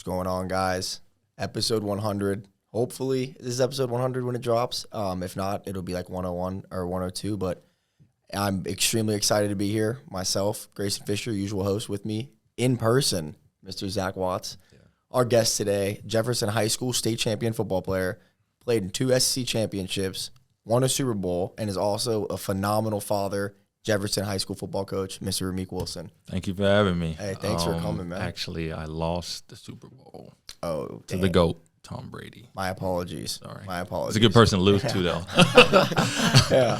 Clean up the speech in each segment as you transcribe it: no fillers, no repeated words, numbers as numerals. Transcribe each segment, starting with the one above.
What's going on, guys? Episode 100. Hopefully, this is episode 100 when it drops. If not, it'll be like 101 or 102. But I'm extremely excited to be here. Myself, Grayson Fisher, usual host, with me in person, Mr. Zach Watts. Yeah. Our guest today, Jeffereson High School state champion football player, played in 2 SEC championships, won a Super Bowl, and is also a phenomenal father, Jefferson High School football coach, Mr. Ramik Wilson. Thank you for having me. Hey, thanks for coming, man. Actually, I lost the Super Bowl to the GOAT, Tom Brady. My apologies. Sorry. My apologies. He's a good person to lose to, though. Yeah.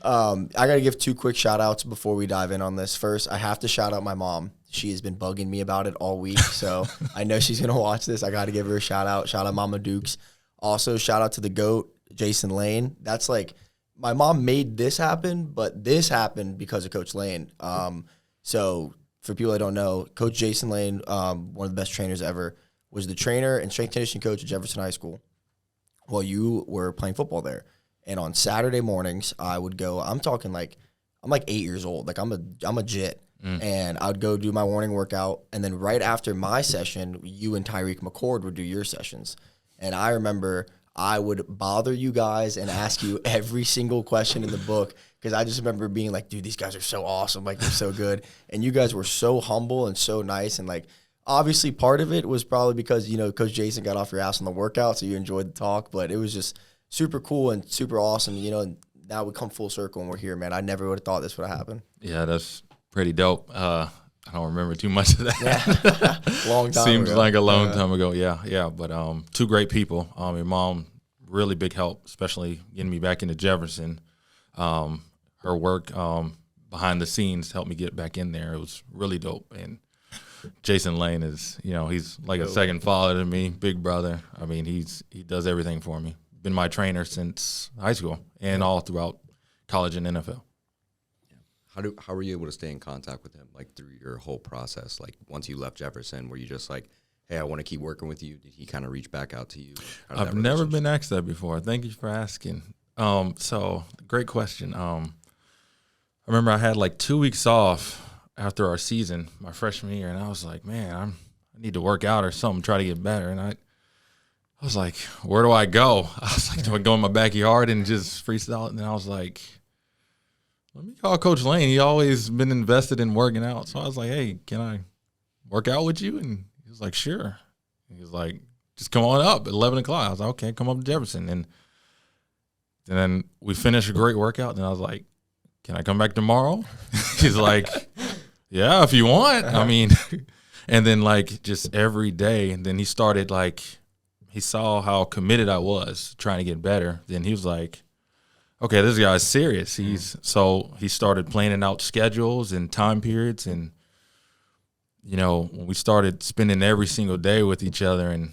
I got to give 2 quick shout-outs before we dive in on this. First, I have to shout out my mom. She has been bugging me about it all week, so I know she's going to watch this. I got to give her a shout-out. Shout out Mama Dukes. Also, shout-out to the GOAT, Jason Lane. That's like – my mom made this happen, but this happened because of Coach Lane. So for people that don't know, Coach Jason Lane, one of the best trainers ever, was the trainer and strength conditioning coach at Jefferson High School while you were playing football there. And on Saturday mornings, I would go. I'm like 8 years old. Like I'm a jit. And I would go do my morning workout, and then right after my session, you and Tyreek McCord would do your sessions. And I remember I would bother you guys and ask you every single question in the book because I just remember being like, dude, these guys are so awesome. Like, they're so good. And you guys were so humble and so nice. And, like, obviously part of it was probably because, you know, Coach Jason got off your ass on the workout, so you enjoyed the talk. But it was just super cool and super awesome, you know. And now we come full circle and we're here, man. I never would have thought this would have happened. Yeah, that's pretty dope. I don't remember too much of that. Yeah. Long time Seems ago. like a long time ago. Yeah. But 2 great people. Your mom, really big help, especially getting me back into Jefferson. Her work behind the scenes helped me get back in there. It was really dope. And Jason Lane is, you know, he's like a second father to me, big brother. I mean, he does everything for me. Been my trainer since high school and all throughout college and NFL. How were you able to stay in contact with him, like, through your whole process? Like, once you left Jefferson, were you just like, hey, I want to keep working with you? Did he kind of reach back out to you? I've never been asked that before. Thank you for asking. So, great question. I remember I had like 2 weeks off after our season, my freshman year, and I was like, man, I need to work out or something, try to get better. And I was like, where do I go? I was like, do I go in my backyard and just freestyle it? And then I was like, let me call Coach Lane. He always been invested in working out. So I was like, hey, can I work out with you? And he was like, sure. He was like, just come on up at 11 o'clock. I was like, okay, come up to Jefferson. And then we finished a great workout. And I was like, can I come back tomorrow? He's like, yeah, if you want. I mean, and then like just every day. And then he started like, he saw how committed I was trying to get better. Then he was like, okay, this guy's serious. So he started planning out schedules and time periods, and you know, when we started spending every single day with each other, and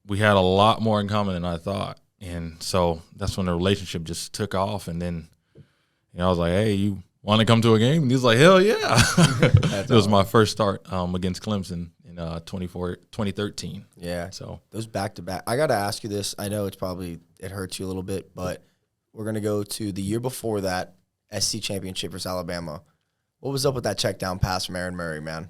we had a lot more in common than I thought. And so that's when the relationship just took off. And then, you know, I was like, hey, you want to come to a game? And he was like, hell yeah. It was my first start against Clemson in 2013. Yeah. So those back-to-back. I got to ask you this. I know it hurts you a little bit, but we're going to go to the year before that, SC championship versus Alabama. What was up with that check down pass from Aaron Murray, man?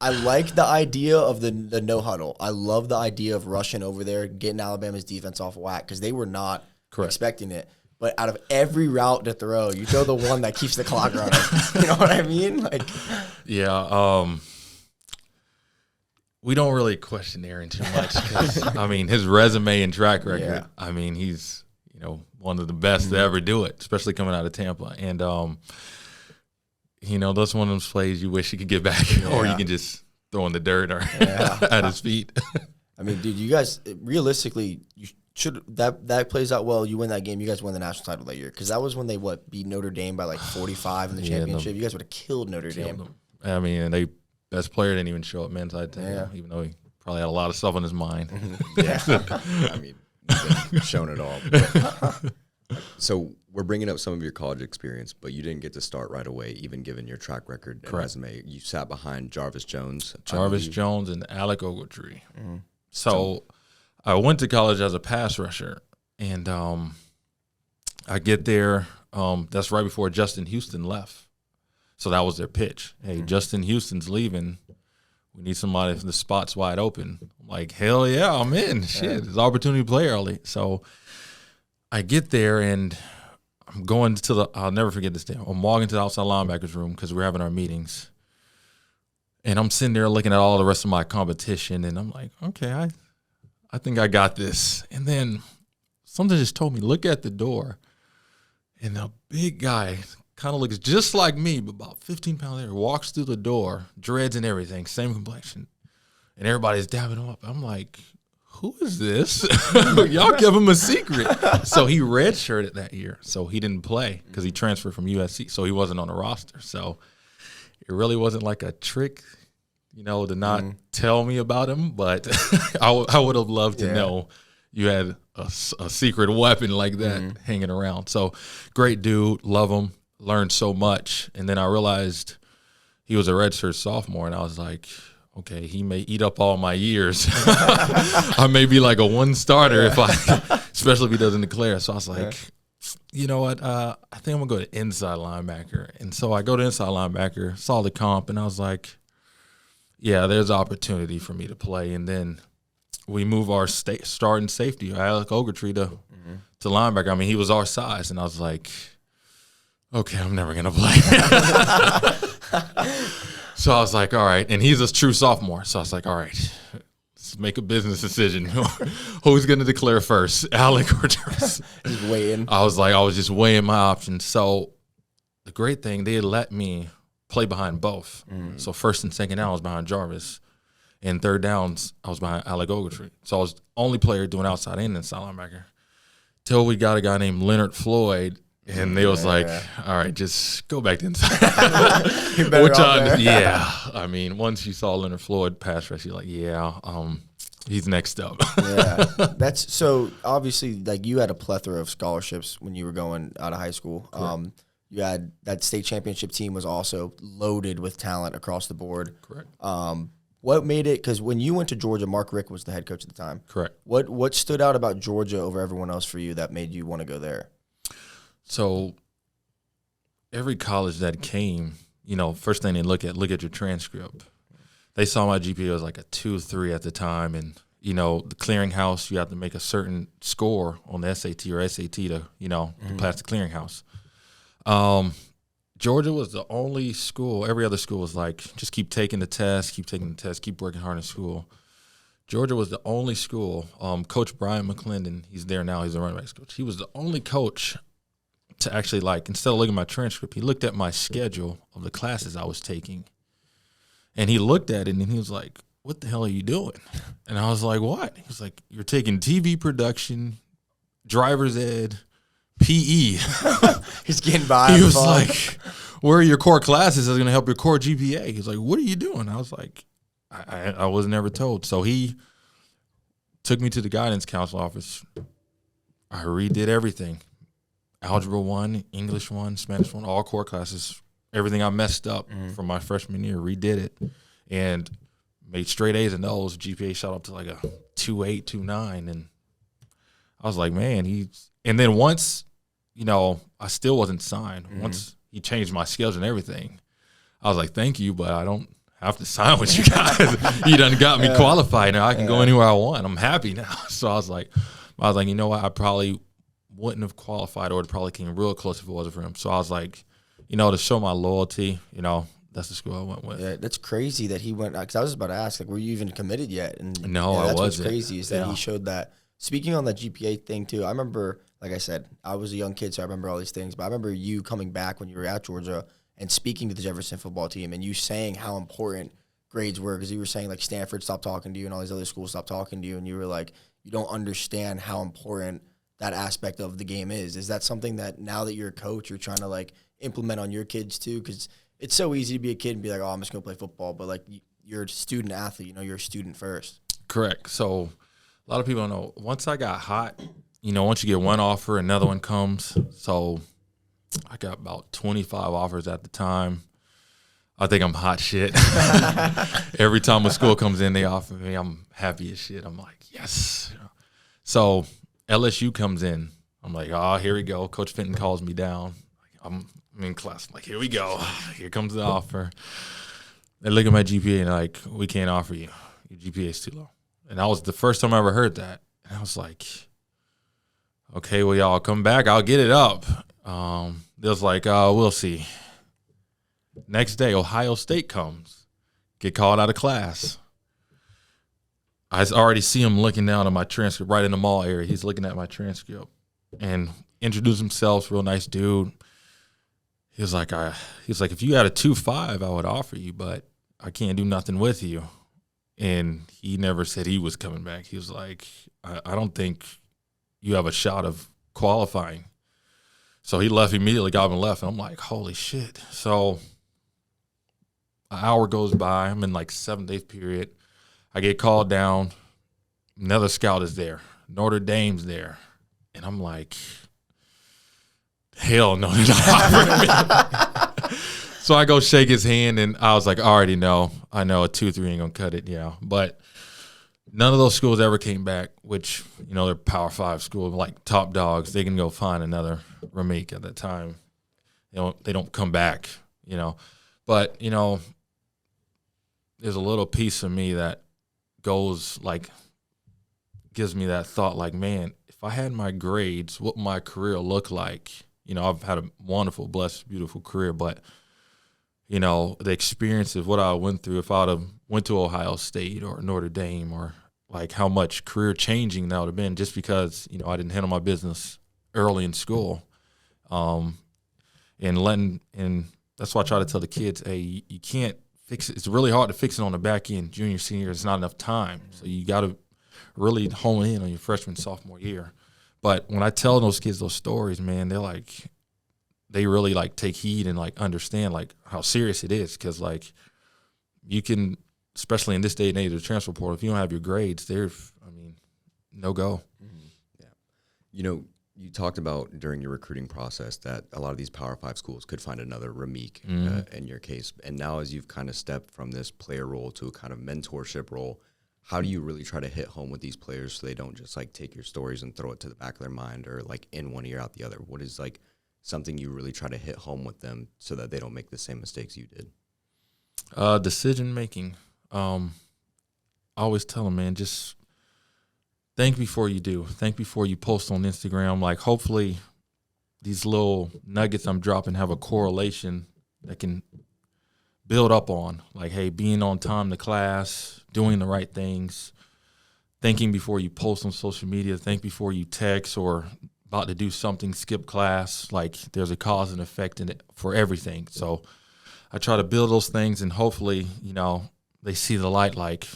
I like the idea of the no huddle. I love the idea of rushing over there, getting Alabama's defense off whack because they were not expecting it. But out of every route to throw, you throw the one that keeps the clock running. You know what I mean? Like, yeah. We don't really question Aaron too much because, I mean, his resume and track record, yeah. I mean, he's, you know, one of the best to ever do it, especially coming out of Tampa. And, you know, that's one of those plays you wish you could get back, or you can just throw in the dirt or at his feet. I mean, dude, you guys, realistically, you should that plays out well. You win that game, you guys win the national title that year. Because that was when they, beat Notre Dame by like 45 in the championship. You guys would have killed Notre Dame. I mean, and they best player didn't even show up men's side team, even though he probably had a lot of stuff on his mind. Yeah. I mean, you've been shown it all. So we're bringing up some of your college experience, but you didn't get to start right away, even given your track record and resume. You sat behind Jarvis Jones. Jones and Alec Ogletree. Mm-hmm. So I went to college as a pass rusher, and I get there. That's right before Justin Houston left. So that was their pitch. Hey, Justin Houston's leaving. We need somebody if the spot's wide open. I'm like, hell yeah, I'm in. Shit, it's an opportunity to play early. So I get there, and I'm going to I'll never forget this day. I'm walking to the outside linebackers room because we're having our meetings. And I'm sitting there looking at all the rest of my competition, and I'm like, okay, I think I got this. And then something just told me, look at the door. And a big guy kind of looks just like me, but about 15 pounds there, walks through the door, dreads and everything, same complexion. And everybody's dabbing him up. I'm like, who is this? Y'all give him a secret. So he redshirted that year. So he didn't play because he transferred from USC. So he wasn't on the roster. So it really wasn't like a trick, to not tell me about him. But I would have loved to know you had a secret weapon like that hanging around. So great dude, love him, learned so much. And then I realized he was a redshirt sophomore, and I was like, okay, he may eat up all my years. I may be like a one starter especially if he doesn't declare. So I was like, you know what? I think I'm gonna go to inside linebacker. And so I go to inside linebacker, saw the comp, and I was like, yeah, there's opportunity for me to play. And then we move our starting safety, Alec Ogletree, to linebacker. I mean, he was our size, and I was like, okay, I'm never gonna play. So I was like, all right. And he's a true sophomore. So I was like, all right, let's make a business decision. Who's going to declare first, Alec or Jarvis? Just waiting. I was just weighing my options. So the great thing, they had let me play behind both. So first and second down, I was behind Jarvis. And third downs, I was behind Alec Ogletree. So I was the only player doing outside and inside linebacker. Till we got a guy named Leonard Floyd. And they was like, all right, just go back to inside. I mean, once you saw Leonard Floyd pass rush, you're like, he's next up. That's so obviously, like, you had a plethora of scholarships when you were going out of high school. You had that state championship team was also loaded with talent across the board. Correct. What made it, because when you went to Georgia, Mark Richt was the head coach at the time. Correct. What stood out about Georgia over everyone else for you that made you want to go there? So every college that came, first thing they look at your transcript. They saw my GPA was like a 2.3 at the time, and the clearinghouse, you have to make a certain score on the SAT or SAT to to pass the clearinghouse. Georgia was the only school. Every other school was like, just keep taking the test, keep working hard in school. Georgia was the only school. Coach Brian McClendon, he's there now. He's a running backs coach. He was the only coach to actually, like, instead of looking at my transcript, he looked at my schedule of the classes I was taking. And he looked at it, and he was like, what the hell are you doing? And I was like, what? He was like, you're taking TV production, driver's ed, PE. He's getting by. He was like, where are your core classes that's going to help your core GPA? He was like, what are you doing? I was like, I was never told. So he took me to the guidance counselor office. I redid everything. Algebra 1, English 1, Spanish 1, all core classes. Everything I messed up from my freshman year, redid it. And made straight A's in those. GPA shot up to like a 2.8, 2.9. And I was like, man, and then once, I still wasn't signed. Once he changed my schedule and everything, I was like, thank you, but I don't have to sign with you guys. You done got me qualified. Now I can go anywhere I want. I'm happy now. So I was like, you know what? I probably wouldn't have qualified, or it probably came real close if it wasn't for him. So I was like, to show my loyalty, that's the school I went with. Yeah, that's crazy that he went, because I was about to ask, like, were you even committed yet? And no, I wasn't. What's crazy is that he showed that. Speaking on that GPA thing too, I remember, like I said, I was a young kid, so I remember all these things, but I remember you coming back when you were at Georgia and speaking to the Jefferson football team, and you saying how important grades were, because you were saying, like, Stanford stopped talking to you and all these other schools stopped talking to you, and you were like, you don't understand how important that aspect of the game is. Is that something that now that you're a coach, you're trying to, like, implement on your kids too? Because it's so easy to be a kid and be like, oh, I'm just going to play football. But, like, you're a student athlete. You're a student first. Correct. So a lot of people don't know. Once I got hot, once you get one offer, another one comes. So I got about 25 offers at the time. I think I'm hot shit. Every time a school comes in, they offer me. I'm happy as shit. I'm like, yes. So LSU comes in. I'm like, oh, here we go. Coach Fenton calls me down. I'm in class. I'm like, here we go. Here comes the offer. They look at my GPA and like, we can't offer you. Your GPA is too low. And that was the first time I ever heard that. And I was like, okay, well, y'all come back. I'll get it up. They was like, we'll see. Next day, Ohio State comes. Get called out of class. I already see him looking down at my transcript right in the mall area. He's looking at my transcript and introduced himself, real nice dude. He was like, if you had a 2.5, I would offer you, but I can't do nothing with you. And he never said he was coming back. He was like, I don't think you have a shot of qualifying. So he left immediately, got up and left. And I'm like, holy shit. So an hour goes by. I'm in like 7th, 8th period. I get called down. Another scout is there. Notre Dame's there. And I'm like, hell no, they're not offering me. So I go shake his hand, and I was like, I already know. I know a 2-3 ain't going to cut it, yeah. But none of those schools ever came back, which, they're Power 5 schools, like top dogs. They can go find another Ramik at that time. They don't come back, But, there's a little piece of me that goes, like, gives me that thought, like, man, if I had my grades, what my career look like? I've had a wonderful, blessed, beautiful career, but, the experience of what I went through, if I would have went to Ohio State or Notre Dame, or like how much career changing that would have been just because, I didn't handle my business early in school. And that's why I try to tell the kids, hey, you can't fix it. It's really hard to fix it on the back end, junior, senior. It's not enough time. So you got to really hone in on your freshman, sophomore year. But when I tell those kids those stories, man, they're like, they really like take heed and like understand like how serious it is. Cause like you can, especially in this day and age of the transfer portal, if you don't have your grades, no go. Mm-hmm. Yeah. You talked about during your recruiting process that a lot of these Power 5 schools could find another Ramik in your case. And now as you've kind of stepped from this player role to a kind of mentorship role, how do you really try to hit home with these players so they don't just like take your stories and throw it to the back of their mind or like in one ear out the other? What is like something you really try to hit home with them so that they don't make the same mistakes you did? Decision making. I always tell them, man, just think before you do. Think before you post on Instagram. Like hopefully these little nuggets I'm dropping have a correlation that can build up on. Like, hey, being on time to class, doing the right things, thinking before you post on social media, think before you text or about to do something, skip class. Like there's a cause and effect in it for everything. So I try to build those things and hopefully, they see the light. Like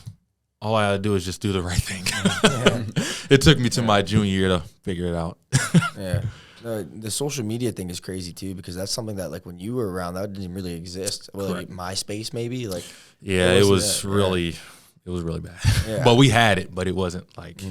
all I got to do is just do the right thing. Yeah. It took me to my junior year to figure it out. Yeah. The social media thing is crazy too, because that's something that like when you were around, that didn't really exist. Well, like MySpace maybe, like it was really bad. Yeah. But we had it, but it wasn't like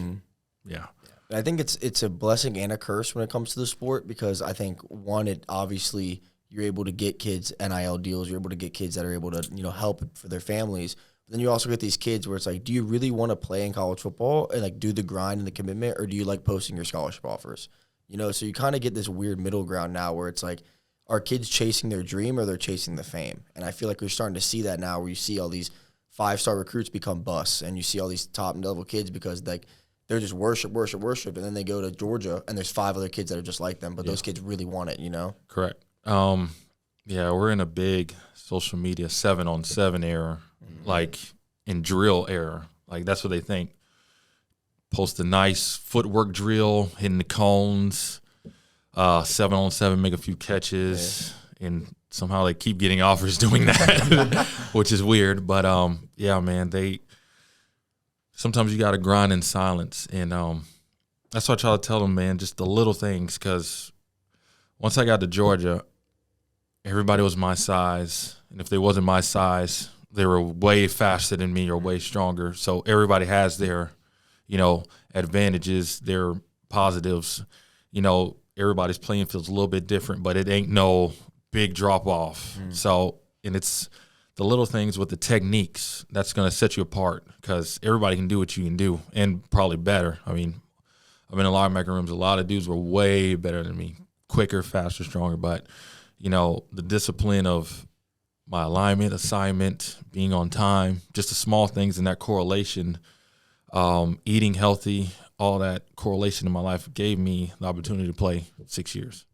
yeah. I think it's a blessing and a curse when it comes to the sport, because I think one, it obviously you're able to get kids NIL deals, you're able to get kids that are able to help for their families. But then you also get these kids where it's like, do you really want to play in college football and like do the grind and the commitment, or do you like posting your scholarship offers? So you kind of get this weird middle ground now where it's like, are kids chasing their dream or they're chasing the fame? And I feel like we're starting to see that now, where you see all these 5-star recruits become busts, and you see all these top level kids because like they're just worship, and then they go to Georgia and there's 5 other kids that are just like them, but those kids really want it, Correct. We're in a big social media 7-on-7 era, like in drill era. Like that's what they think. Post a nice footwork drill, hitting the cones, 7-on-7, make a few catches, and somehow they keep getting offers doing that, which is weird. But man, sometimes you got to grind in silence, and that's what I try to tell them, man, just the little things. Because once I got to Georgia, everybody was my size, and if they wasn't my size, they were way faster than me or way stronger. So everybody has their advantages, their positives. Everybody's playing field's a little bit different, but it ain't no big drop off. So, and it's the little things with the techniques that's going to set you apart, because everybody can do what you can do and probably better. I mean, I've been in linebacker rooms. A lot of dudes were way better than me, quicker, faster, stronger. But, the discipline of my alignment, assignment, being on time, just the small things and that correlation, eating healthy, all that correlation in my life gave me the opportunity to play 6 years.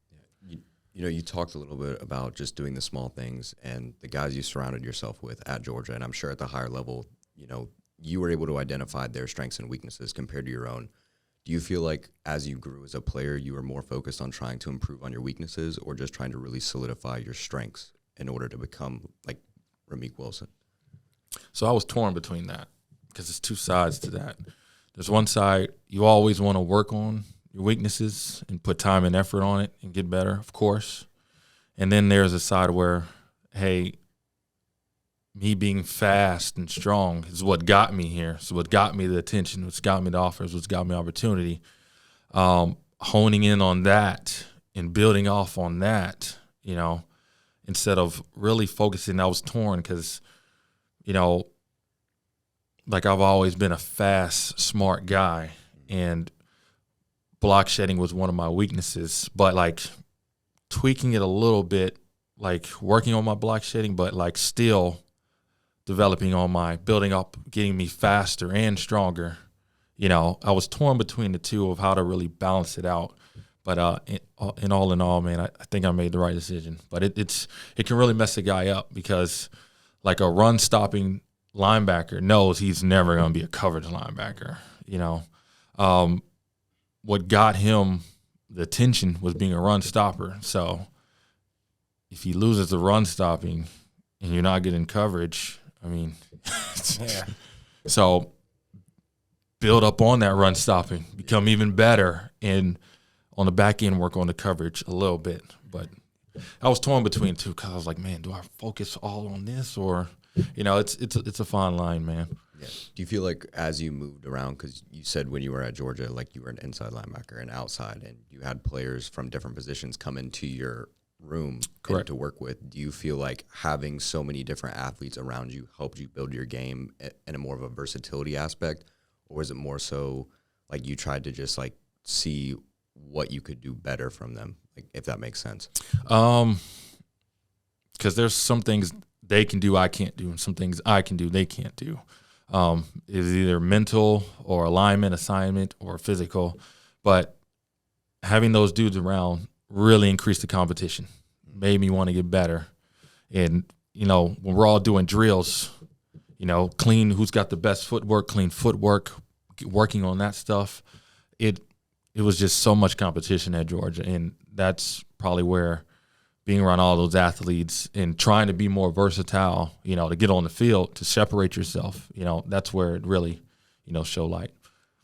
You talked a little bit about just doing the small things and the guys you surrounded yourself with at Georgia, and I'm sure at the higher level, you were able to identify their strengths and weaknesses compared to your own. Do you feel like as you grew as a player, you were more focused on trying to improve on your weaknesses or just trying to really solidify your strengths in order to become like Ramik Wilson? So I was torn between that because there's two sides to that. There's one side, you always want to work on your weaknesses and put time and effort on it and get better, of course. And then there's a side where, hey, me being fast and strong is what got me here. So what got me the attention, what's got me the offers, what's got me opportunity. Honing in on that and building off on that, instead of really focusing. I was torn because, like I've always been a fast, smart guy, and block shedding was one of my weaknesses, but like tweaking it a little bit, like working on my block shedding, but like still developing on my building up, getting me faster and stronger. I was torn between the two of how to really balance it out. But in all, man, I think I made the right decision. But it can really mess a guy up because like a run stopping linebacker knows he's never going to be a coverage linebacker. What got him the attention was being a run stopper. So if he loses the run stopping and you're not getting coverage, yeah. So build up on that run stopping, become even better, and on the back end work on the coverage a little bit. But I was torn between two because I was like, man, do I focus all on this or, it's a fine line, man. Yeah. Do you feel like as you moved around, because you said when you were at Georgia, like you were an inside linebacker and outside, and you had players from different positions come into your room to work with, do you feel like having so many different athletes around you helped you build your game in a more of a versatility aspect, or is it more so like you tried to just like see what you could do better from them, like if that makes sense? Because there's some things they can do I can't do, and some things I can do they can't do. It's either mental or alignment, assignment, or physical. But having those dudes around really increased the competition, made me want to get better. And, when we're all doing drills, clean, who's got the best footwork, clean footwork, working on that stuff, it was just so much competition at Georgia. And that's probably where being around all those athletes and trying to be more versatile, to get on the field, to separate yourself, that's where it really, show light.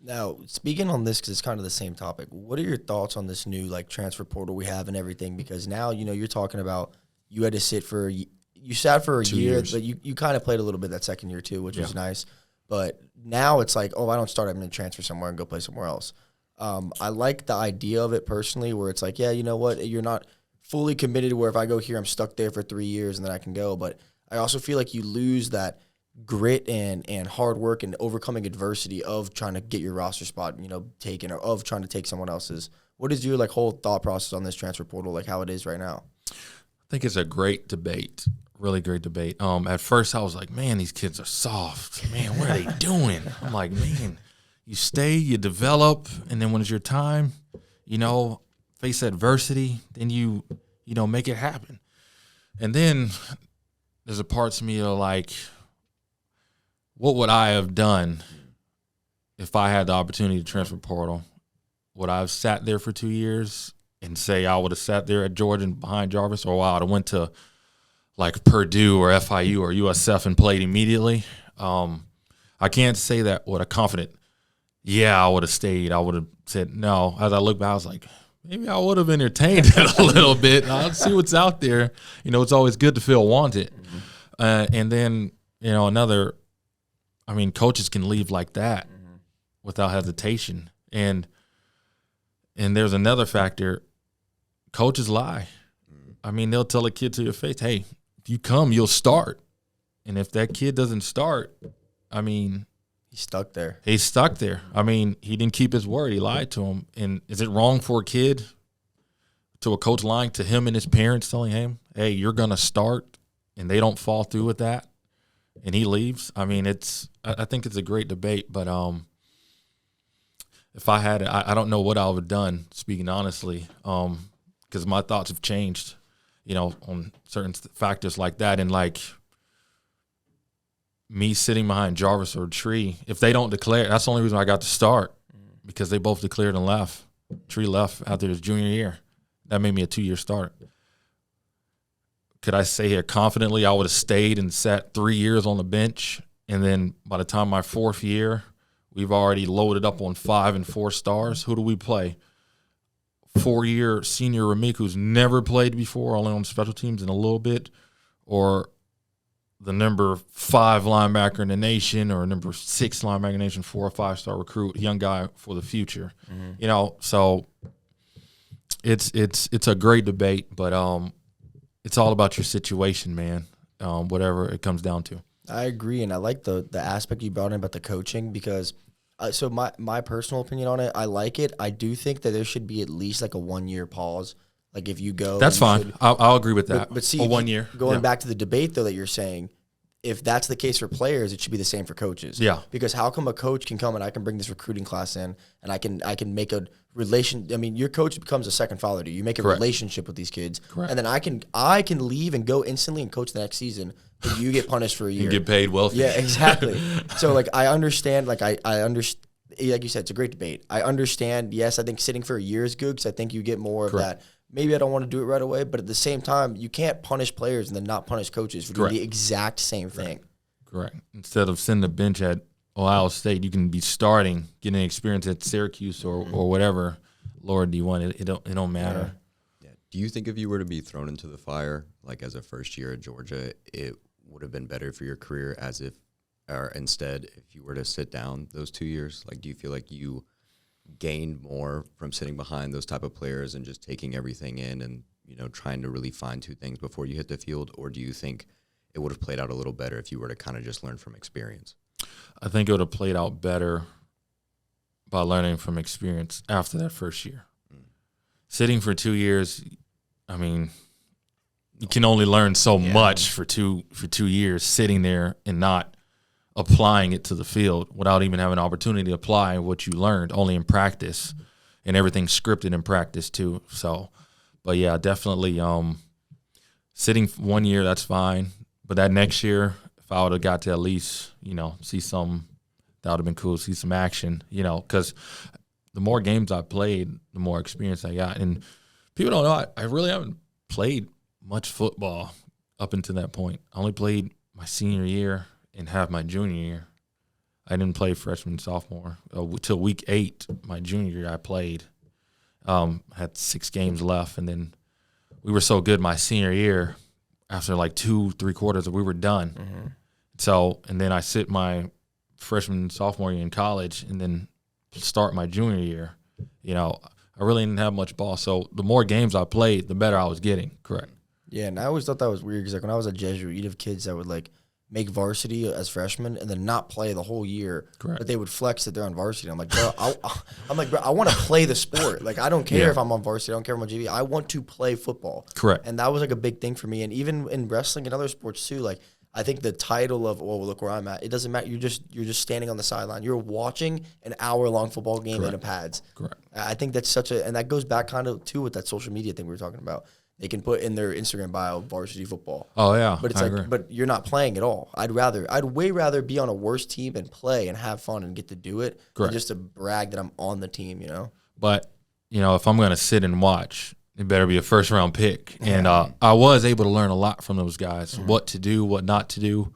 Now, speaking on this, because it's kind of the same topic, what are your thoughts on this new transfer portal we have and everything? Because now, you're talking about you had to sit for you sat for a 2 year, years. but you kind of played a little bit that second year too, which was nice. But now it's like, oh, I don't start, I'm going to transfer somewhere and go play somewhere else. I like the idea of it personally, where it's like, yeah, you know what, you're not fully committed to where if I go here, I'm stuck there for 3 years and then I can go. But I also feel like you lose that grit and hard work and overcoming adversity of trying to get your roster spot, taken, or of trying to take someone else's. What is your whole thought process on this transfer portal, like how it is right now? I think it's a great debate, really great debate. At first I was like, man, these kids are soft. Man, what are they doing? I'm like, man, you stay, you develop, and then when it's your time, face adversity, then you make it happen. And then there's a part to me of like, what would I have done if I had the opportunity to transfer portal? Would I have sat there for 2 years and say I would have sat there at Georgia and behind Jarvis, or I would have went to like Purdue or FIU or USF and played immediately? I can't say that with a confident, I would have stayed. I would have said no. As I look back, I was like, maybe I would have entertained it a little bit. I'll see what's out there. It's always good to feel wanted. And then, coaches can leave like that without hesitation. And there's another factor. Coaches lie. They'll tell a kid to your face, hey, if you come, you'll start. And if that kid doesn't start, He's stuck there. He's stuck there. He didn't keep his word. He lied to him. And is it wrong for a kid, to a coach lying to him and his parents, telling him, hey, you're going to start, and they don't fall through with that, and he leaves, I mean, I think it's a great debate, but if I had it, I don't know what I would have done, speaking honestly, because my thoughts have changed, on certain factors like that. And like me sitting behind Jarvis or Tree, if they don't declare, that's the only reason I got to start, because they both declared and left. Tree left after his junior year. That made me a 2-year start. Could I say here confidently I would have stayed and sat 3 years on the bench, and then by the time my 4th year, we've already loaded up on 5 and 4 stars? Who do we play? 4-year senior Ramik, who's never played before, only on special teams and a little bit, or the number 5 linebacker in the nation, or number 6 linebacker in the nation, 4 or 5-star recruit, young guy for the future. So it's a great debate, but it's all about your situation, man. Whatever it comes down to. I agree, and I like the aspect you brought in about the coaching, because so my personal opinion on it, I like it. I do think that there should be at least like a 1-year pause. Like if you go, that's fine. I'll agree with that. But see, a 1 year. Going back to the debate though that you're saying, if that's the case for players, it should be the same for coaches. Yeah. Because how come a coach can come and I can bring this recruiting class in and I can make a relation? I mean, your coach becomes a second father to you. You make a relationship with these kids, and then I can leave and go instantly and coach the next season. But you get punished for a year. You get paid wealthy. Yeah, exactly. So like I understand. Like I understand. Like you said, it's a great debate. I understand. Yes, I think sitting for a year is good because I think you get more of that. Maybe I don't want to do it right away, but at the same time, you can't punish players and then not punish coaches for doing the exact same thing. Correct. Instead of sitting the bench at Ohio State, you can be starting, getting experience at Syracuse or whatever lower D1. It don't matter. Yeah. Do you think if you were to be thrown into the fire, like as a first year at Georgia, it would have been better for your career or instead if you were to sit down those 2 years? Like, do you feel like you gained more from sitting behind those type of players and just taking everything in and, trying to really fine-tune things before you hit the field? Or do you think it would have played out a little better if you were to kind of just learn from experience? I think it would have played out better by learning from experience after that first year. Sitting for 2 years, I mean, you can only learn so much for two years sitting there and not applying it to the field without even having an opportunity to apply what you learned, only in practice, and everything scripted in practice too. So, but yeah, definitely sitting 1 year, that's fine. But that next year, if I would have got to at least, see some, that would have been cool, see some action, because the more games I played, the more experience I got. And people don't know, I really haven't played much football up until that point. I only played my senior year and half my junior year. I didn't play freshman, sophomore. Till week 8, my junior year, I played. Had 6 games left, and then we were so good my senior year, after like 2-3 quarters, we were done. Mm-hmm. So, and then I sit my freshman, sophomore year in college, and then start my junior year. I really didn't have much ball. So the more games I played, the better I was getting. Correct. Yeah, and I always thought that was weird because like when I was a Jesuit, you'd have kids that would like make varsity as freshmen and then not play the whole year. Correct. But they would flex that they're on varsity. I'm like, bro, I want to play the sport. Like, I don't care if I'm on varsity. I don't care if I'm on JV. I want to play football. Correct. And that was like a big thing for me. And even in wrestling and other sports too, like I think the title of, oh, look where I'm at, it doesn't matter. You're just standing on the sideline. You're watching an hour-long football game in a pads. Correct. I think that's and that goes back kind of too with that social media thing we were talking about. They can put in their Instagram bio varsity football. Oh yeah, but it's but you're not playing at all. I'd way rather be on a worse team and play and have fun and get to do it, than just to brag that I'm on the team. But if I'm gonna sit and watch, it better be a first round pick. And I was able to learn a lot from those guys: what to do, what not to do,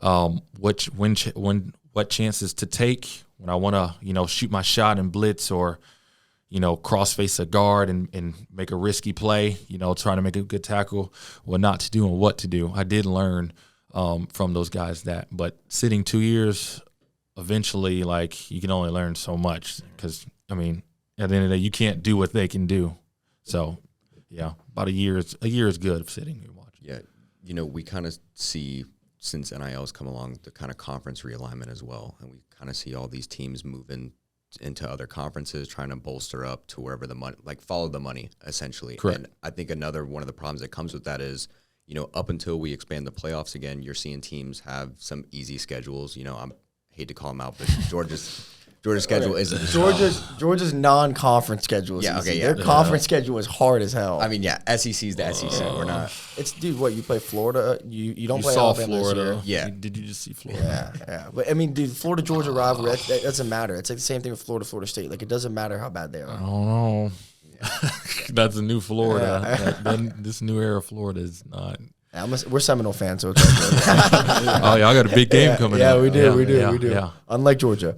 what chances to take when I want to shoot my shot and blitz or cross-face a guard and make a risky play, trying to make a good tackle, what not to do and what to do. I did learn from those guys that. But sitting 2 years, eventually, like, you can only learn so much because, at the end of the day, you can't do what they can do. So, yeah, about a year is good of sitting and watching. Yeah, we kind of see, since NIL's come along, the kind of conference realignment as well. And we kind of see all these teams moving into other conferences, trying to bolster up to wherever the money, like follow the money, essentially. Correct. And I think another one of the problems that comes with that is up until we expand the playoffs again, you're seeing teams have some easy schedules. I hate to call them out, but Georgia's schedule isn't Georgia's non-conference schedule is easy. Their conference schedule is hard as hell. I mean, SEC's the SEC. We're not. It's what you play Florida. You don't play saw Alabama Florida. this year. Yeah. Did you just see Florida? Yeah. But I mean, dude, Florida-Georgia rivalry, that doesn't matter. It's like the same thing with Florida State. Like, it doesn't matter how bad they I are. don't know. That's a new Florida. This new era of Florida is not. Yeah, we're Seminole fans, so it's okay. Oh, y'all got a big game coming up. Yeah, we do. Yeah. Unlike Georgia.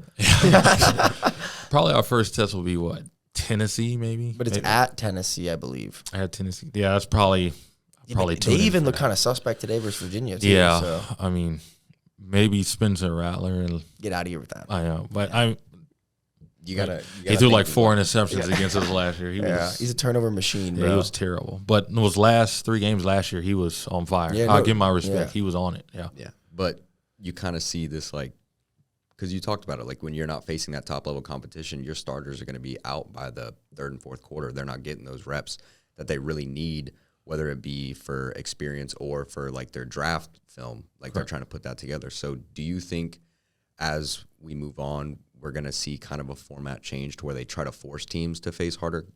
Probably our first test will be what? Tennessee, maybe? But it's at Tennessee, I believe. At Tennessee. Yeah, that's probably They even look kind of suspect today versus Virginia, too. Yeah. So. I mean, maybe Spencer Rattler. And Get out of here with that. I know. But You gotta he threw like 4 interceptions against us last year. He's a turnover machine, bro. Yeah, he was terrible. But those last 3 games last year, he was on fire. Yeah, I'll give him my respect. He was on it. Yeah. Yeah. But you kind of see this, like, because you talked about it, like when you're not facing that top level competition, your starters are going to be out by the third and fourth quarter. They're not getting those reps that they really need, whether it be for experience or for like their draft film, like they're trying to put that together. So do you think as we move on, we're going to see kind of a format change to where they try to force teams to face harder,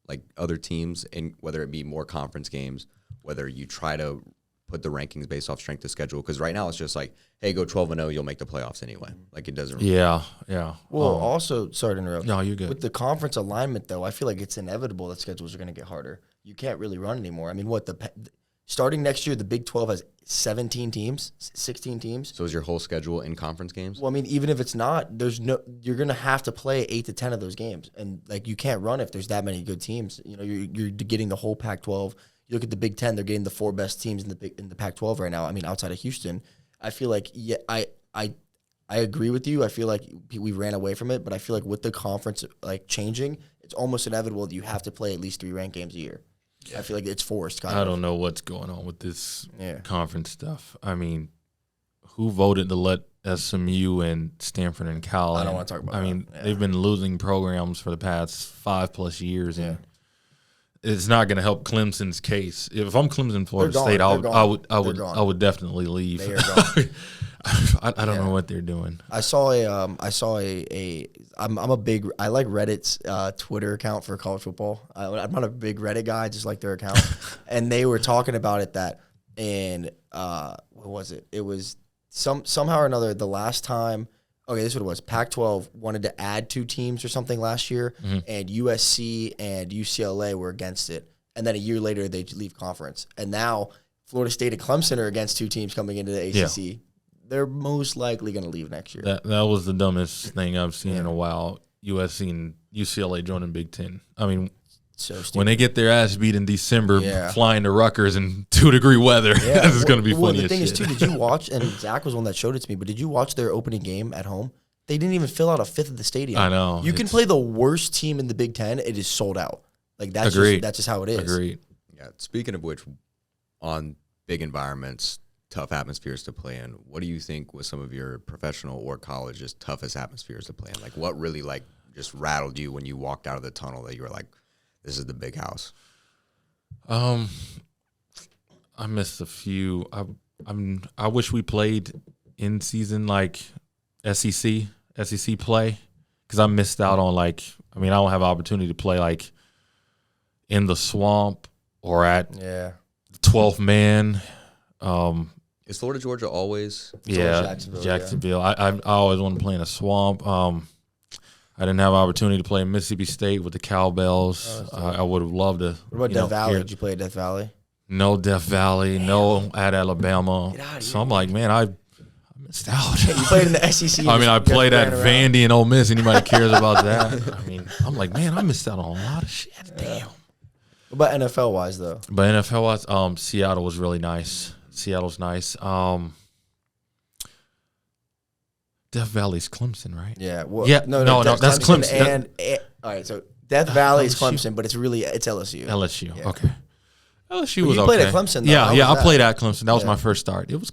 like other teams, and whether it be more conference games, whether you try to put the rankings based off strength of schedule? Because right now it's just like, hey, go 12-0, you'll make the playoffs anyway. Like, it doesn't. Yeah. Well, also, sorry to interrupt. No, you're good. With the conference alignment, though, I feel like it's inevitable that schedules are going to get harder. You can't really run anymore. I mean, starting next year, the Big 12 has 17 teams, 16 teams. So is your whole schedule in conference games? Well, I mean, even if it's not, you're going to have to play 8 to 10 of those games. And, like, you can't run if there's that many good teams. You're getting the whole Pac-12. You look at the Big 10, they're getting the 4 best teams in the Pac-12 right now. I mean, outside of Houston. I feel like, I agree with you. I feel like we ran away from it, but I feel like with the conference, like, changing, it's almost inevitable that you have to play at least 3 ranked games a year. I feel like it's forced. I don't know what's going on with this conference stuff. I mean, who voted to let SMU and Stanford and Cal? I don't want to talk about that. I mean, they've been losing programs for the past 5+ years, and it's not going to help Clemson's case. If I'm Clemson, Florida State, I would definitely leave. They are gone. I don't know what they're doing. I saw I like Reddit's Twitter account for college football. I'm not a big Reddit guy, I just like their account. And they were talking about it what was it? It was somehow or another the last time. Okay, this is what it was. Pac-12 wanted to add 2 teams or something last year, and USC and UCLA were against it. And then a year later, they leave conference. And now Florida State and Clemson are against 2 teams coming into the ACC. Yeah. They're most likely going to leave next year. That was the dumbest thing I've seen in a while. USC and UCLA joining Big Ten. I mean, so when they get their ass beat in December, flying to Rutgers in 2-degree weather, this is going to be funny. The thing is, too, did you watch? And Zach was one that showed it to me. But did you watch their opening game at home? They didn't even fill out a fifth of the stadium. I know. You can play the worst team in the Big Ten; it is sold out. Like that's just how it is. Agreed. Yeah. Speaking of which, on big environments, tough atmospheres to play in, what do you think was some of your professional or college's toughest atmospheres to play in? Like, what really just rattled you when you walked out of the tunnel that you were like, this is the big house? I missed a few. I wish we played in season like SEC play, because I missed out on I don't have an opportunity to play like in the swamp or at 12th man. Is Florida Georgia always? Jacksonville. Yeah. I always wanted to play in a swamp. I didn't have an opportunity to play in Mississippi State with the Cowbells. I would have loved to. What about Death Valley? Did you play at Death Valley? No Death Valley. Damn. No at Alabama. So I'm like, man, I missed out. You played in the SEC. I mean, I played at Vandy and Ole Miss. Anybody cares about that? I mean, I'm like, man, I missed out on a lot of shit. Damn. What about NFL wise though? But NFL wise, Seattle was really nice. Seattle's nice. Death Valley's Clemson, right? Yeah. Well, yeah. No, that's Clemson. All right, so Death Valley is Clemson, but it's LSU. LSU. Yeah. Okay. LSU was okay. You played at Clemson, though. Yeah, I played at Clemson. That was my first start. It was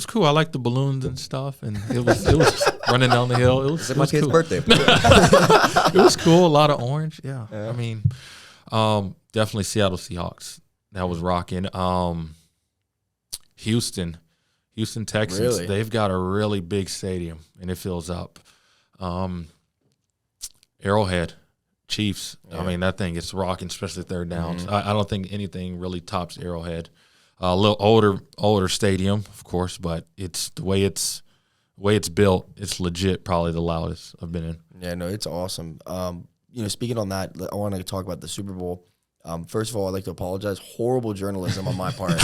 cool. I liked the balloons and stuff, and it was running down the hill. It was my kid's cool. birthday. It was cool. A lot of orange. Yeah. I mean, definitely Seattle Seahawks. That was rocking. Houston Texans. Really? They've got a really big stadium, and it fills up. Arrowhead, Chiefs. Yeah. I mean, that thing is rocking, especially third downs. I don't think anything really tops Arrowhead. A little older stadium, of course, but it's the way it's built. It's legit, probably the loudest I've been in. Yeah, no, it's awesome. Speaking on that, I want to talk about the Super Bowl. First of all, I'd like to apologize. Horrible journalism on my part,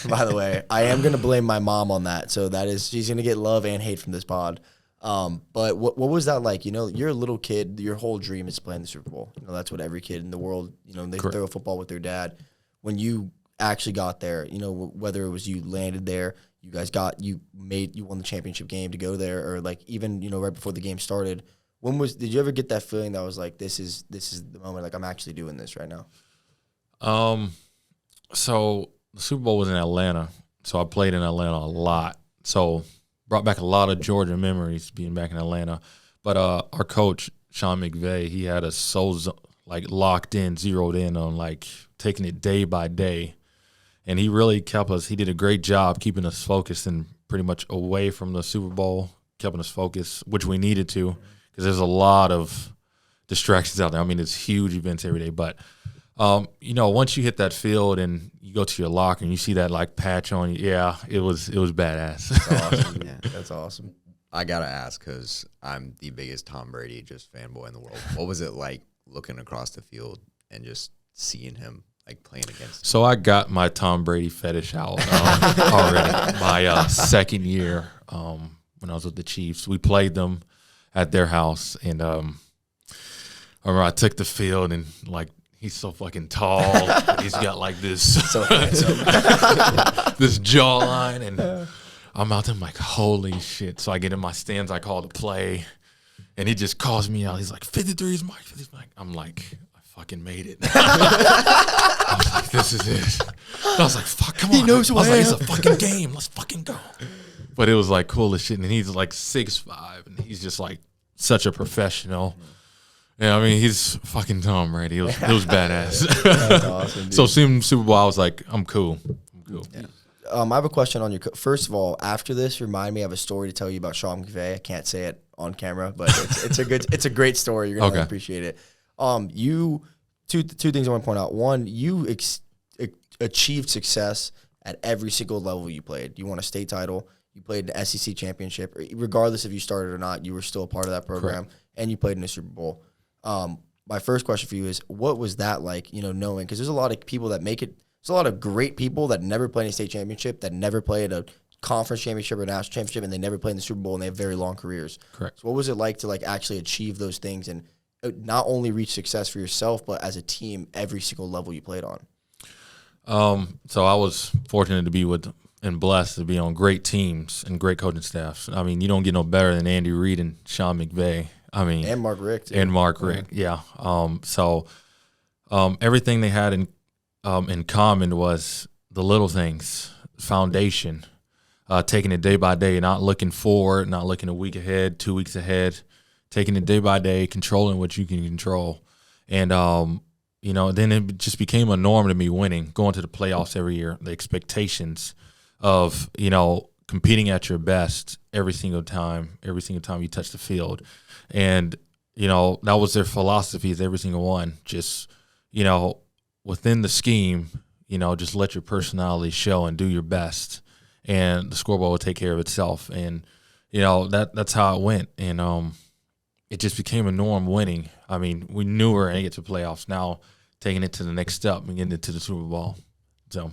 by the way. I am going to blame my mom on that. So she's going to get love and hate from this pod. But what was that like? You're a little kid. Your whole dream is playing the Super Bowl. That's what every kid in the world, they Correct. throw a football with their dad. When you actually got there, whether it was you landed there, you won the championship game to go there, or like even, right before the game started. Did you ever get that feeling that was like, this is the moment, like I'm actually doing this right now? So the Super Bowl was in Atlanta, so I played in Atlanta a lot. So brought back a lot of Georgia memories being back in Atlanta. But our coach Sean McVay, he had us so locked in, zeroed in on like taking it day by day, and he really kept us. He did a great job keeping us focused and pretty much away from the Super Bowl, keeping us focused, which we needed to because there's a lot of distractions out there. I mean, it's huge events every day, but. Once you hit that field and you go to your locker and you see that like patch on you, yeah, it was badass. That's awesome. Yeah, that's awesome. I gotta ask because I'm the biggest Tom Brady fanboy in the world. What was it like looking across the field and just seeing him like playing against him? So I got my Tom Brady fetish out already. My second year when I was with the Chiefs, we played them at their house, and I remember I took the field and like. He's so fucking tall. He's got like this So handsome. this jawline, and I'm out there. I'm like, holy shit! So I get in my stands. I call the play, and he just calls me out. He's like, 53 is Mike. 53 is Mike. I'm like, I fucking made it. I was like, this is it. I was like, fuck, come on. He knows who I am. It's a fucking game. Let's fucking go. But it was like cool as shit, and he's like 6'5", and he's just like such a professional. Yeah, I mean, he's fucking Tom Brady. It was badass. That's awesome, dude. So seeing Super Bowl, I was like, I'm cool. Yeah. I have a question on your. First of all, after this, remind me, I have a story to tell you about Sean McVay. I can't say it on camera, but it's a great story. You're gonna appreciate it. Two things I want to point out. One, you achieved success at every single level you played. You won a state title. You played an SEC championship. Regardless if you started or not, you were still a part of that program, Correct. and you played in the Super Bowl. My first question for you is, what was that like, knowing, because there's a lot of people that make it, there's a lot of great people that never played in a state championship, that never played a conference championship or a national championship, and they never played in the Super Bowl, and they have very long careers. Correct. So what was it like to actually achieve those things and not only reach success for yourself, but as a team, every single level you played on? So I was fortunate to be with and blessed to be on great teams and great coaching staffs. I mean, you don't get no better than Andy Reid and Sean McVay. I mean, And Mark Richt. And Mark Richt, yeah. Everything they had in common was the little things, foundation, taking it day by day, not looking forward, not looking a week ahead, 2 weeks ahead, taking it day by day, controlling what you can control. And, then it just became a norm to me winning, going to the playoffs every year, the expectations of, competing at your best every single time you touch the field. And, that was their philosophies, every single one. Just, within the scheme, just let your personality show and do your best. And the scoreboard will take care of itself. And, that's how it went. And it just became a norm winning. I mean, we knew we were going to get to playoffs. Now taking it to the next step and getting into the Super Bowl. So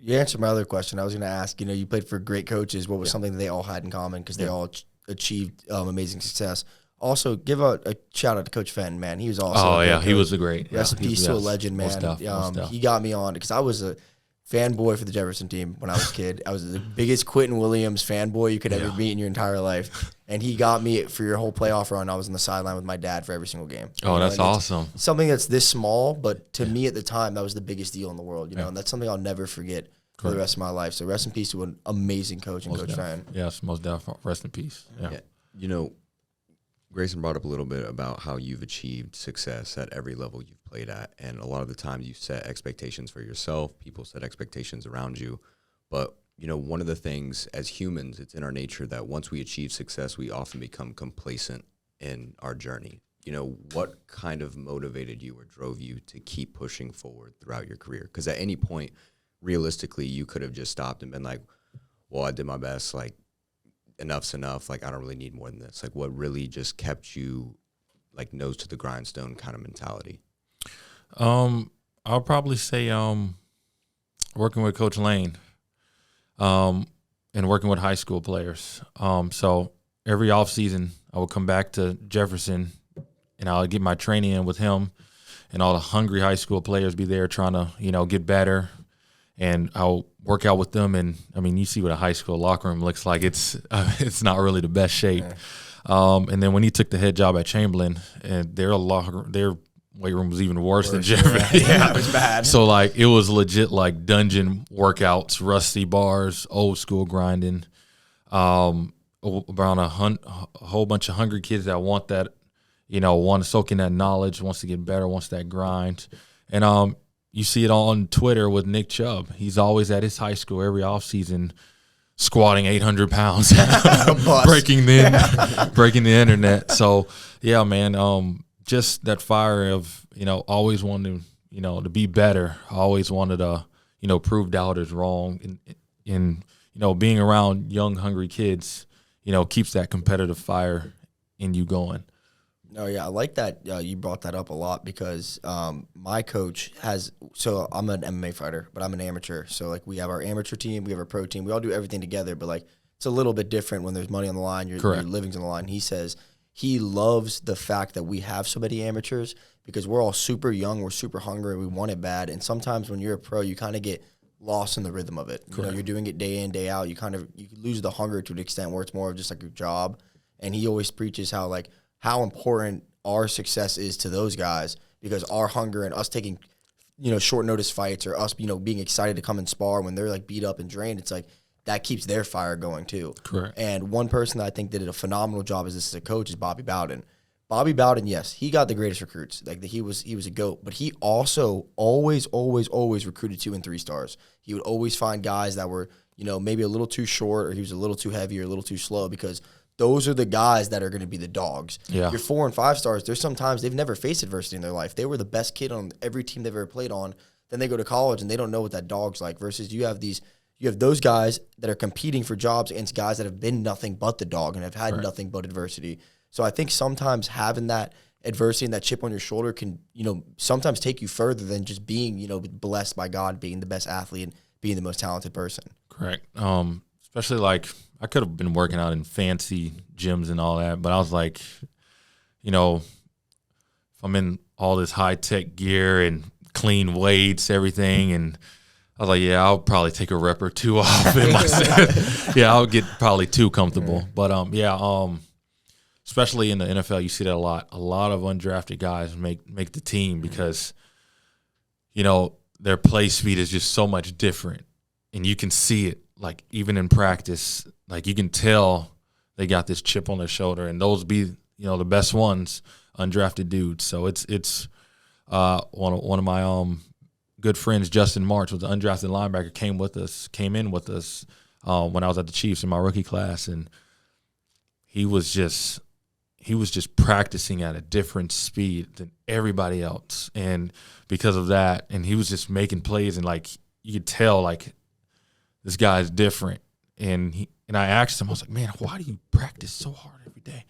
You answered my other question. I was going to ask, you played for great coaches. What was something that they all had in common, because they all achieved amazing success? Also, give a shout out to Coach Fenton, man. He was awesome. Oh, yeah, he was a great. Rest in peace to a legend, man. He got me on because I was a fanboy for the Jefferson team when I was a kid. I was the biggest Quentin Williams fanboy you could ever meet in your entire life. And he got me for your whole playoff run. I was on the sideline with my dad for every single game. Oh, that's awesome. Something that's this small, but to me at the time, that was the biggest deal in the world, and that's something I'll never forget for the rest of my life. So rest in peace to an amazing coach and Coach Fenton. Yes, most definitely. Rest in peace. Yeah. Grayson brought up a little bit about how you've achieved success at every level you've played at. And a lot of the times you set expectations for yourself. People set expectations around you. But one of the things as humans, it's in our nature that once we achieve success, we often become complacent in our journey. What kind of motivated you or drove you to keep pushing forward throughout your career? Because at any point, realistically, you could have just stopped and been like, well, I did my best, like, enough's enough, like, I don't really need more than this. Like, what really just kept you, like, nose to the grindstone kind of mentality? I'll probably say working with Coach Lane and working with high school players. So every offseason, I would come back to Jefferson, and I'll get my training in with him, and all the hungry high school players be there trying to, get better. And I'll work out with them. And, I mean, you see what a high school locker room looks like. It's not really the best shape. Yeah. And then when he took the head job at Chamberlain, and their weight room was even worse than Jefferson. Yeah, it was bad. So, like, it was legit, like, dungeon workouts, rusty bars, old school grinding, around a whole bunch of hungry kids that want that, want to soak in that knowledge, wants to get better, wants that grind. And you see it on Twitter with Nick Chubb. He's always at his high school every offseason squatting 800 pounds, breaking the internet. So, yeah, man, just that fire of, always wanting to, to be better. I always wanted to, prove doubters wrong. And being around young, hungry kids, keeps that competitive fire in you going. No, yeah, I like that you brought that up a lot because my coach so I'm an MMA fighter, but I'm an amateur. So, like, we have our amateur team, we have our pro team. We all do everything together, but, like, it's a little bit different when there's money on the line, your living's on the line. He says he loves the fact that we have so many amateurs because we're all super young, we're super hungry, we want it bad. And sometimes when you're a pro, you kind of get lost in the rhythm of it. You're doing it day in, day out. You lose the hunger to an extent where it's more of just like your job. And he always preaches how important our success is to those guys because our hunger and us taking, short notice fights or us, being excited to come and spar when they're like beat up and drained, it's like that keeps their fire going too. Correct. And one person that I think did a phenomenal job as a coach is Bobby Bowden. Bobby Bowden, yes, he got the greatest recruits. Like he was a GOAT, but he also always recruited 2 and 3 stars. He would always find guys that were, maybe a little too short or he was a little too heavy or a little too slow because those are the guys that are going to be the dogs. Yeah. Your 4 and 5 stars, there's sometimes they've never faced adversity in their life. They were the best kid on every team they've ever played on. Then they go to college and they don't know what that dog's like versus you have those guys that are competing for jobs against guys that have been nothing but the dog and have had nothing but adversity. So I think sometimes having that adversity and that chip on your shoulder can, sometimes take you further than just being, blessed by God, being the best athlete and being the most talented person. Correct. Especially like I could have been working out in fancy gyms and all that, but I was like, if I'm in all this high-tech gear and clean weights, everything, and I was like, yeah, I'll probably take a rep or 2 off in my set. Yeah, I'll get probably too comfortable. But, especially in the NFL, you see that a lot. A lot of undrafted guys make the team because, their play speed is just so much different. And you can see it, like, even in practice. Like, you can tell they got this chip on their shoulder. And those be, the best ones, undrafted dudes. So it's one of my good friends, Justin March, was an undrafted linebacker, came in with us when I was at the Chiefs in my rookie class. And he was just practicing at a different speed than everybody else. And because of that, and he was just making plays, and like you could tell like this guy's different. And I asked him, I was like, man, why do you practice so hard every day?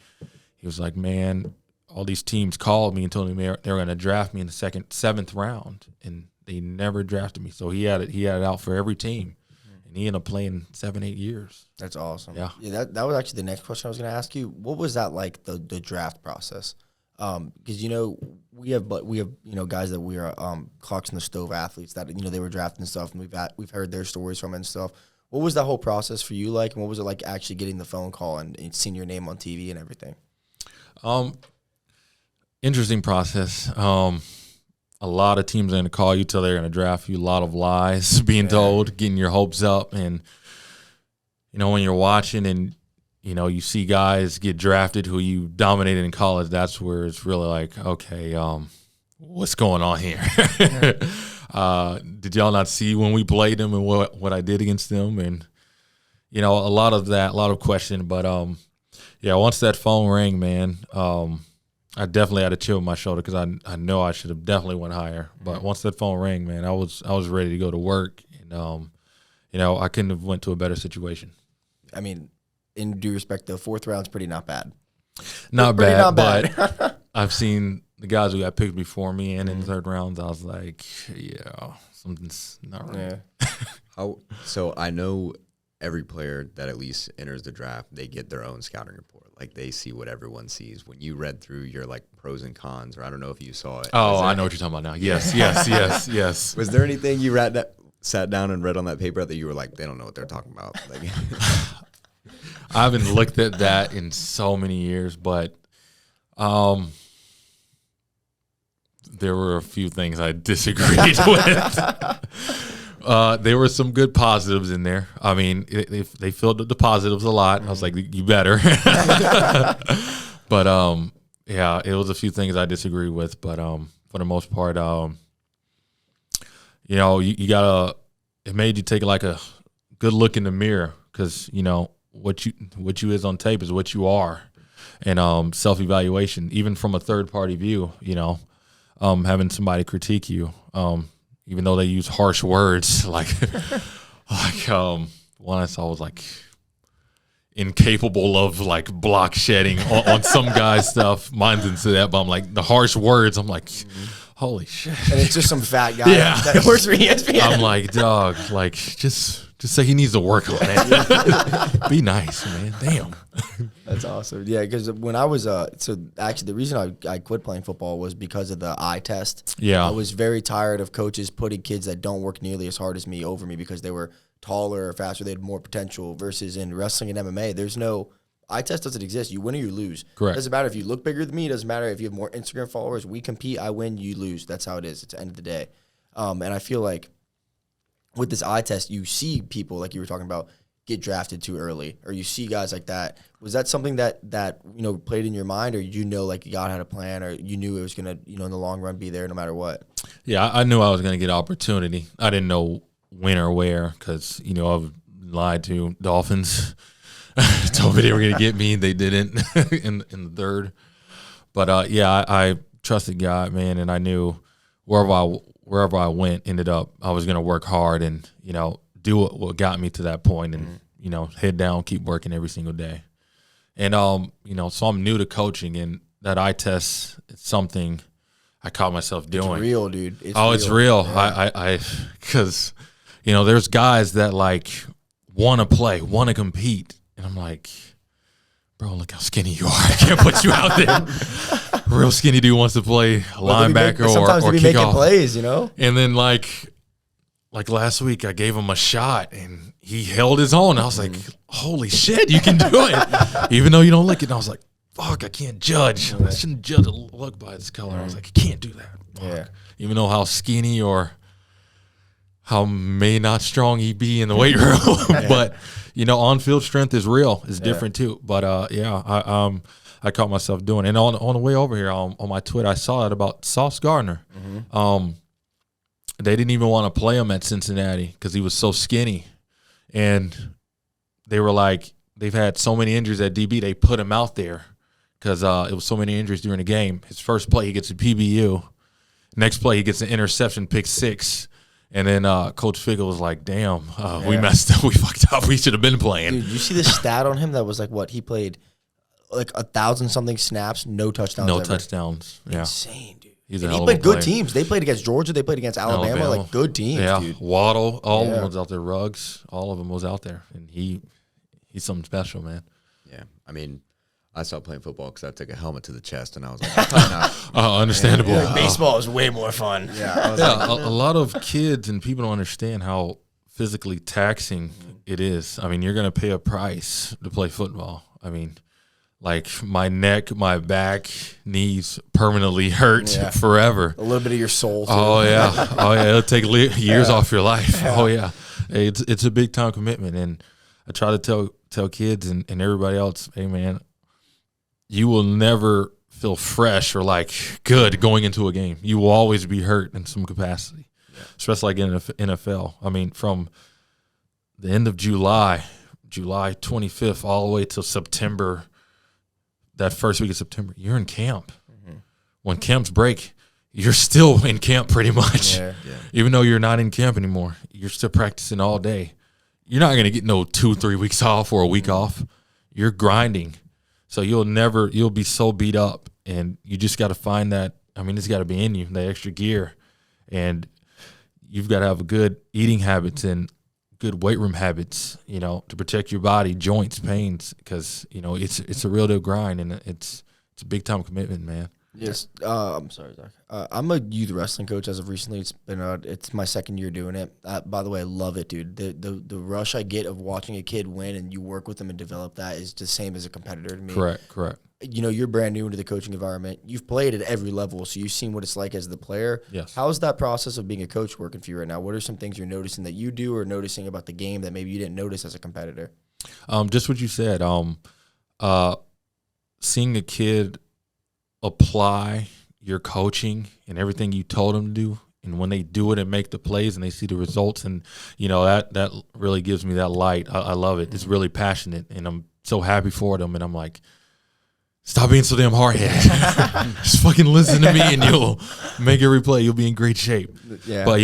He was like, man, all these teams called me and told me they were going to draft me in the 7th round, and they never drafted me. So he had it out for every team. And he ended up playing 7-8 years. That's awesome. Yeah. That was actually the next question I was going to ask you. What was that like, the draft process? Because we have guys that we are clocks in the stove athletes that they were drafted and stuff, and we've heard their stories from it and stuff. What was that whole process for you like, and what was it like actually getting the phone call and seeing your name on TV and everything? Interesting process. A lot of teams are going to call you till they're going to draft you. A lot of lies being told, getting your hopes up. And, when you're watching and, you see guys get drafted who you dominated in college, that's where it's really like, okay, what's going on here? Did y'all not see when we played them and what I did against them? And a lot of question. But once that phone rang, man, I definitely had a chip on my shoulder because I know I should have definitely went higher. But once that phone rang, man, I was ready to go to work, and I couldn't have went to a better situation. I mean, in due respect, the fourth round's pretty not bad. Not bad, but I've seen the guys who got picked before me and in the third rounds. I was like, yeah, something's not right. Yeah. So I know every player that at least enters the draft, they get their own scouting report. Like they see what everyone sees. When you read through your like pros and cons, or I don't know if you saw it. Oh, I know what you're talking about now. Yes. Was there anything you sat down and read on that paper that you were like, they don't know what they're talking about? Like, I haven't looked at that in so many years, but there were a few things I disagreed with. There were some good positives in there. I mean, they filled the positives a lot. I was like, you better. But, it was a few things I disagree with. But for the most part, you got to – it made you take like a good look in the mirror because, what you is on tape is what you are. And self-evaluation, even from a third-party view, having somebody critique you, even though they use harsh words, like one I saw was like incapable of like block shedding on some guy's stuff. Mine's into that, but I'm like the harsh words. I'm like, holy shit! And it's just some fat guy that works for ESPN. I'm like, dog, like just say he needs to work on it. Be nice, man. Damn. That's awesome. Yeah, because when I was actually the reason I quit playing football was because of the eye test. Yeah. I was very tired of coaches putting kids that don't work nearly as hard as me over me because they were taller or faster, they had more potential, versus in wrestling and MMA, there's no eye test doesn't exist. You win or you lose. Correct. It doesn't matter if you look bigger than me, it doesn't matter if you have more Instagram followers. We compete, I win, you lose. That's how it is. It's the end of the day. And I feel like with this eye test, you see people like you were talking about get drafted too early, or you see guys like that. Was that something that played in your mind, or like God had a plan, or you knew it was gonna in the long run be there no matter what? Yeah, I knew I was gonna get opportunity. I didn't know when or where because I've lied to Dolphins. Told me they were gonna get me, they didn't in the third. But I trusted God, man, and I knew wherever I went, ended up I was gonna work hard and do what got me to that point, and head down, keep working every single day. And so I'm new to coaching, and that eye test is something I caught myself doing. It's real, dude. It's real. Yeah. I because there's guys that like want to play, want to compete, and I'm like, bro, look how skinny you are. I can't put you out there. Real skinny dude wants to play linebacker or sometimes be making plays, And then like last week, I gave him a shot, and he held his own. I was like, holy shit, you can do it. Even though you don't look it. And I was like, fuck, I can't judge. I shouldn't judge a look by its color. I was like, you can't do that. Fuck. Yeah. Even though how skinny or how may not strong he be in the weight room. But, on-field strength is real. It's different too. But, I caught myself doing it. And on the way over here on my Twitter, I saw it about Sauce Gardner. They didn't even want to play him at Cincinnati because he was so skinny. And they were like, they've had so many injuries at DB, they put him out there because it was so many injuries during the game. His first play, he gets a PBU. Next play, he gets an interception, pick 6. And then Coach Figel was like, damn, we messed up. We fucked up. We should have been playing. Dude, you see the stat on him that was like what? He played like 1,000-something snaps, no touchdowns No ever. touchdowns. Yeah. Insane, dude. He's and a he hell of a played good player. teams. They played against Georgia. They played against Alabama. Like good teams, dude. Waddle, all of them was out there. Ruggs, all of them was out there. And he's something special, man. Yeah. I mean, I stopped playing football because I took a helmet to the chest, and I was like, not. Understandable. Yeah. Baseball is way more fun. Yeah. A lot of kids and people don't understand how physically taxing it is. I mean, you're going to pay a price to play football. I mean, like my neck, my back, knees permanently hurt forever. A little bit of your soul, too. Oh, yeah. It'll take years off your life. Yeah. Oh, yeah. It's a big-time commitment. And I try to tell kids and everybody else, hey, man, you will never feel fresh or like good going into a game. You will always be hurt in some capacity, especially like in the NFL. I mean, from the end of July July 25th all the way till September, that first week of September, you're in camp. Mm-hmm. When camps break, you're still in camp pretty much. Yeah. Even though you're not in camp anymore, you're still practicing all day. You're not going to get no 2-3 weeks off or a week off. You're grinding. So you'll be so beat up, and you just got to find that. I mean, it's got to be in you, the extra gear. And you've got to have good eating habits and good weight room habits, to protect your body, joints, pains, because, it's a real deal grind, and it's a big time commitment, man. Yes. I'm sorry, Zach. I'm a youth wrestling coach as of recently. It's my second year doing it. By the way, I love it, dude. The rush I get of watching a kid win and you work with them and develop that is the same as a competitor to me. Correct. You're brand new into the coaching environment. You've played at every level, so you've seen what it's like as the player. Yes. How's that process of being a coach working for you right now? What are some things you're noticing that you do or noticing about the game that maybe you didn't notice as a competitor? Just what you said. Seeing a kid apply your coaching and everything you told them to do, and when they do it and make the plays and they see the results, and that really gives me that light. I love it. It's really passionate, and I'm so happy for them. And I'm like, stop being so damn hard-headed. Just fucking listen to me, and you'll make every play. You'll be in great shape. Yeah. But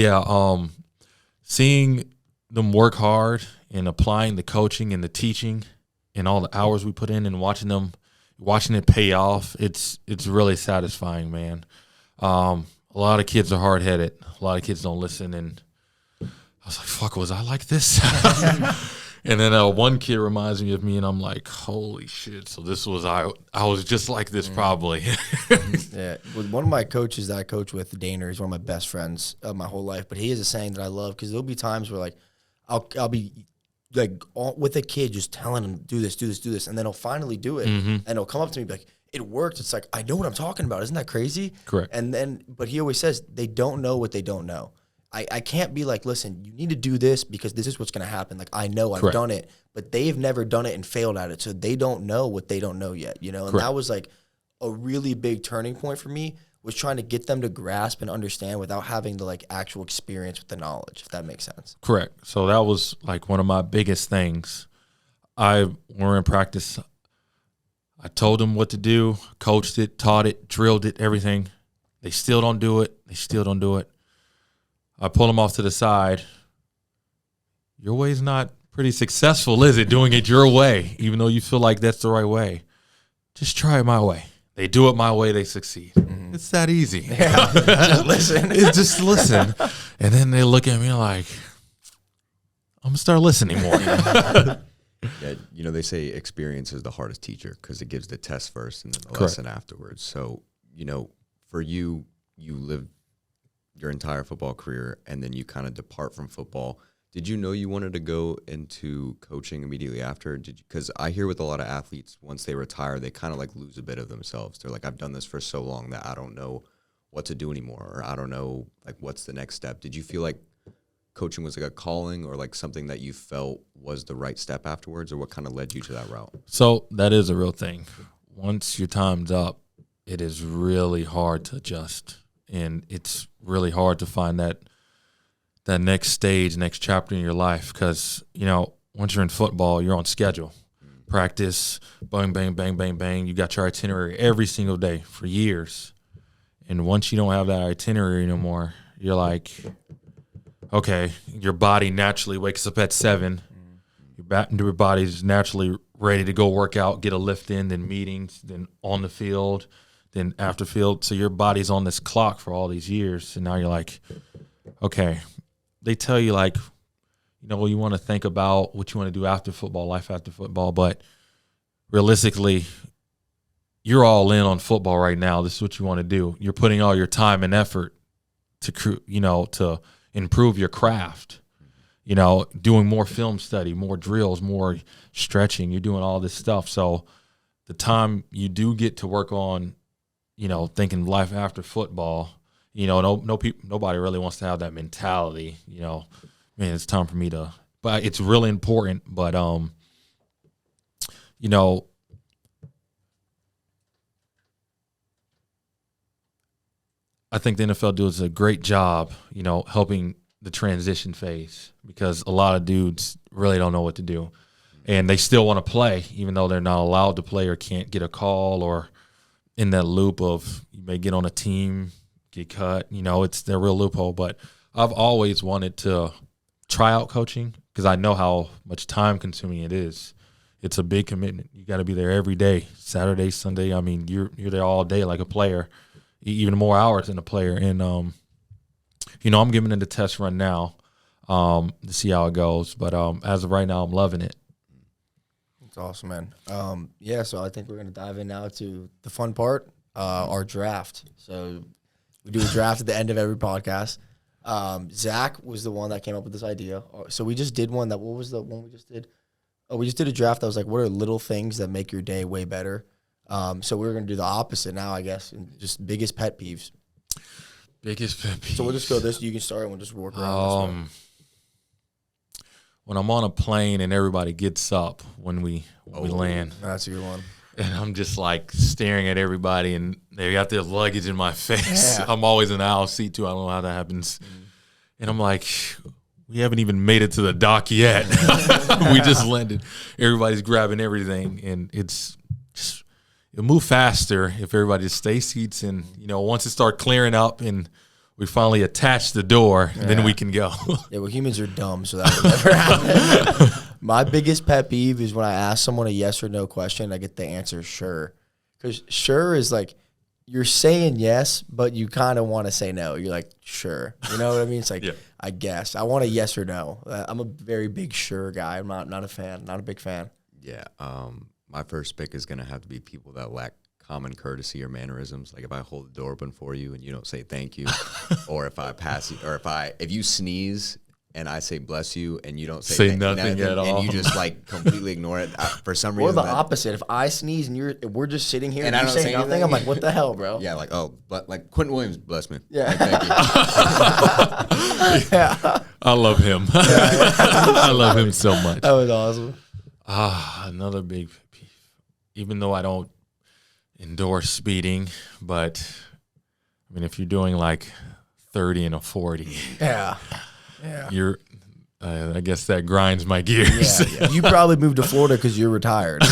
seeing them work hard and applying the coaching and the teaching and all the hours we put in, and watching it pay off, it's really satisfying, man. A lot of kids are hard-headed. A lot of kids don't listen, and I was like, fuck, was I like this? And then one kid reminds me of me, and I'm like, holy shit, so this was I was just like this probably. Yeah. With one of my coaches that I coach with, Daner, he's one of my best friends of my whole life, but he has a saying that I love, because there'll be times where, like, I'll be like with a kid just telling him do this, and then he'll finally do it, and he'll come up to me and be like, it worked. It's like, I know what I'm talking about. Isn't that crazy? Correct. But he always says they don't know what they don't know. I can't be like, listen, you need to do this because this is what's going to happen. Like, I know I've done it, but they've never done it and failed at it, so they don't know what they don't know yet, And Correct. that was like a really big turning point for me, was trying to get them to grasp and understand without having the like actual experience with the knowledge, if that makes sense. Correct. So that was like one of my biggest things. When we're in practice, I told them what to do, coached it, taught it, drilled it, everything. They still don't do it. I pull them off to the side. Your way's not pretty successful, is it? Doing it your way, even though you feel like that's the right way. Just try it my way. They do it my way, they succeed. Mm-hmm. It's that easy. Yeah. Just listen. Just listen. And then they look at me like, I'm going to start listening more. Yeah, they say experience is the hardest teacher because it gives the test first and then the Correct. lesson afterwards. So, for you lived your entire football career and then you kind of depart from football. Did you know you wanted to go into coaching immediately after? Because I hear with a lot of athletes, once they retire, they kind of like lose a bit of themselves. They're like, I've done this for so long that I don't know what to do anymore, or I don't know like what's the next step. Did you feel like coaching was like a calling or like something that you felt was the right step afterwards, or what kind of led you to that route? So that is a real thing. Once your time's up, it is really hard to adjust, and it's really hard to find that next stage, next chapter in your life, because, once you're in football, you're on schedule. Practice, bang, bang, bang, bang, bang. You got your itinerary every single day for years. And once you don't have that itinerary no more, you're like, okay, your body naturally wakes up at 7. Your body's naturally ready to go work out, get a lift in, then meetings, then on the field, then after field. So your body's on this clock for all these years. And now you're like, okay. They tell you, like, you want to think about what you want to do after football, life after football, but realistically, you're all in on football right now. This is what you want to do. You're putting all your time and effort to improve your craft, doing more film study, more drills, more stretching. You're doing all this stuff. So the time you do get to work on, thinking life after football, nobody really wants to have that mentality, man, it's time for me to, but it's really important. But, I think the NFL does a great job, helping the transition phase, because a lot of dudes really don't know what to do. and they still want to play, even though they're not allowed to play or can't get a call, or in that loop of you may get on a team, get cut. It's their real loophole. But I've always wanted to try out coaching because I know how much time consuming it is. It's a big commitment. You got to be there every day, Saturday, Sunday. I mean, you're there all day like a player, even more hours than a player. And I'm giving it a test run now to see how it goes. But as of right now, I'm loving it. It's awesome, man. So I think we're going to dive in now to the fun part, our draft. So we do a draft at the end of every podcast. Zach was the one that came up with this idea. So we just did one what was the one we just did? Oh, we just did a draft that was like, what are little things that make your day way better? So we're going to do the opposite now, I guess, and just biggest pet peeves. Biggest pet peeves. So we'll just go this. You can start and we'll just work around this one. When I'm on a plane and everybody gets up when we land. That's a good one. And I'm just like staring at everybody and they got their luggage in my face. Yeah. I'm always in the aisle seat too. I don't know how that happens. And I'm like, we haven't even made it to the dock yet. We just landed. Everybody's grabbing everything. And it'll move faster if everybody just stays seats. And, once it starts clearing up and we finally attach the door, then we can go. Yeah, well, humans are dumb, so that would never happen. My biggest pet peeve is when I ask someone a yes or no question, I get the answer sure. Because sure is like, you're saying yes, but you kind of want to say no. You're like, sure. You know what I mean? It's like, I guess. I want a yes or no. I'm a very big sure guy. I'm not a fan, not a big fan. Yeah. My first pick is going to have to be people that lack common courtesy or mannerisms. Like if I hold the door open for you and you don't say thank you, or if I pass you, or if you sneeze and I say bless you and you don't say nothing at all, and you just like completely ignore it for some reason. Or the opposite. If I sneeze and we're just sitting here and you say nothing, I'm like, what the hell, bro? Yeah, like, but like Quentin Williams, bless me. Yeah. Like, thank you. Yeah. I love him. I love him so much. That was awesome. Another big peeve. Even though I don't endorse speeding, but I mean, if you're doing like 30 and a 40, you're I guess that grinds my gears. Yeah. You probably moved to Florida because you're retired.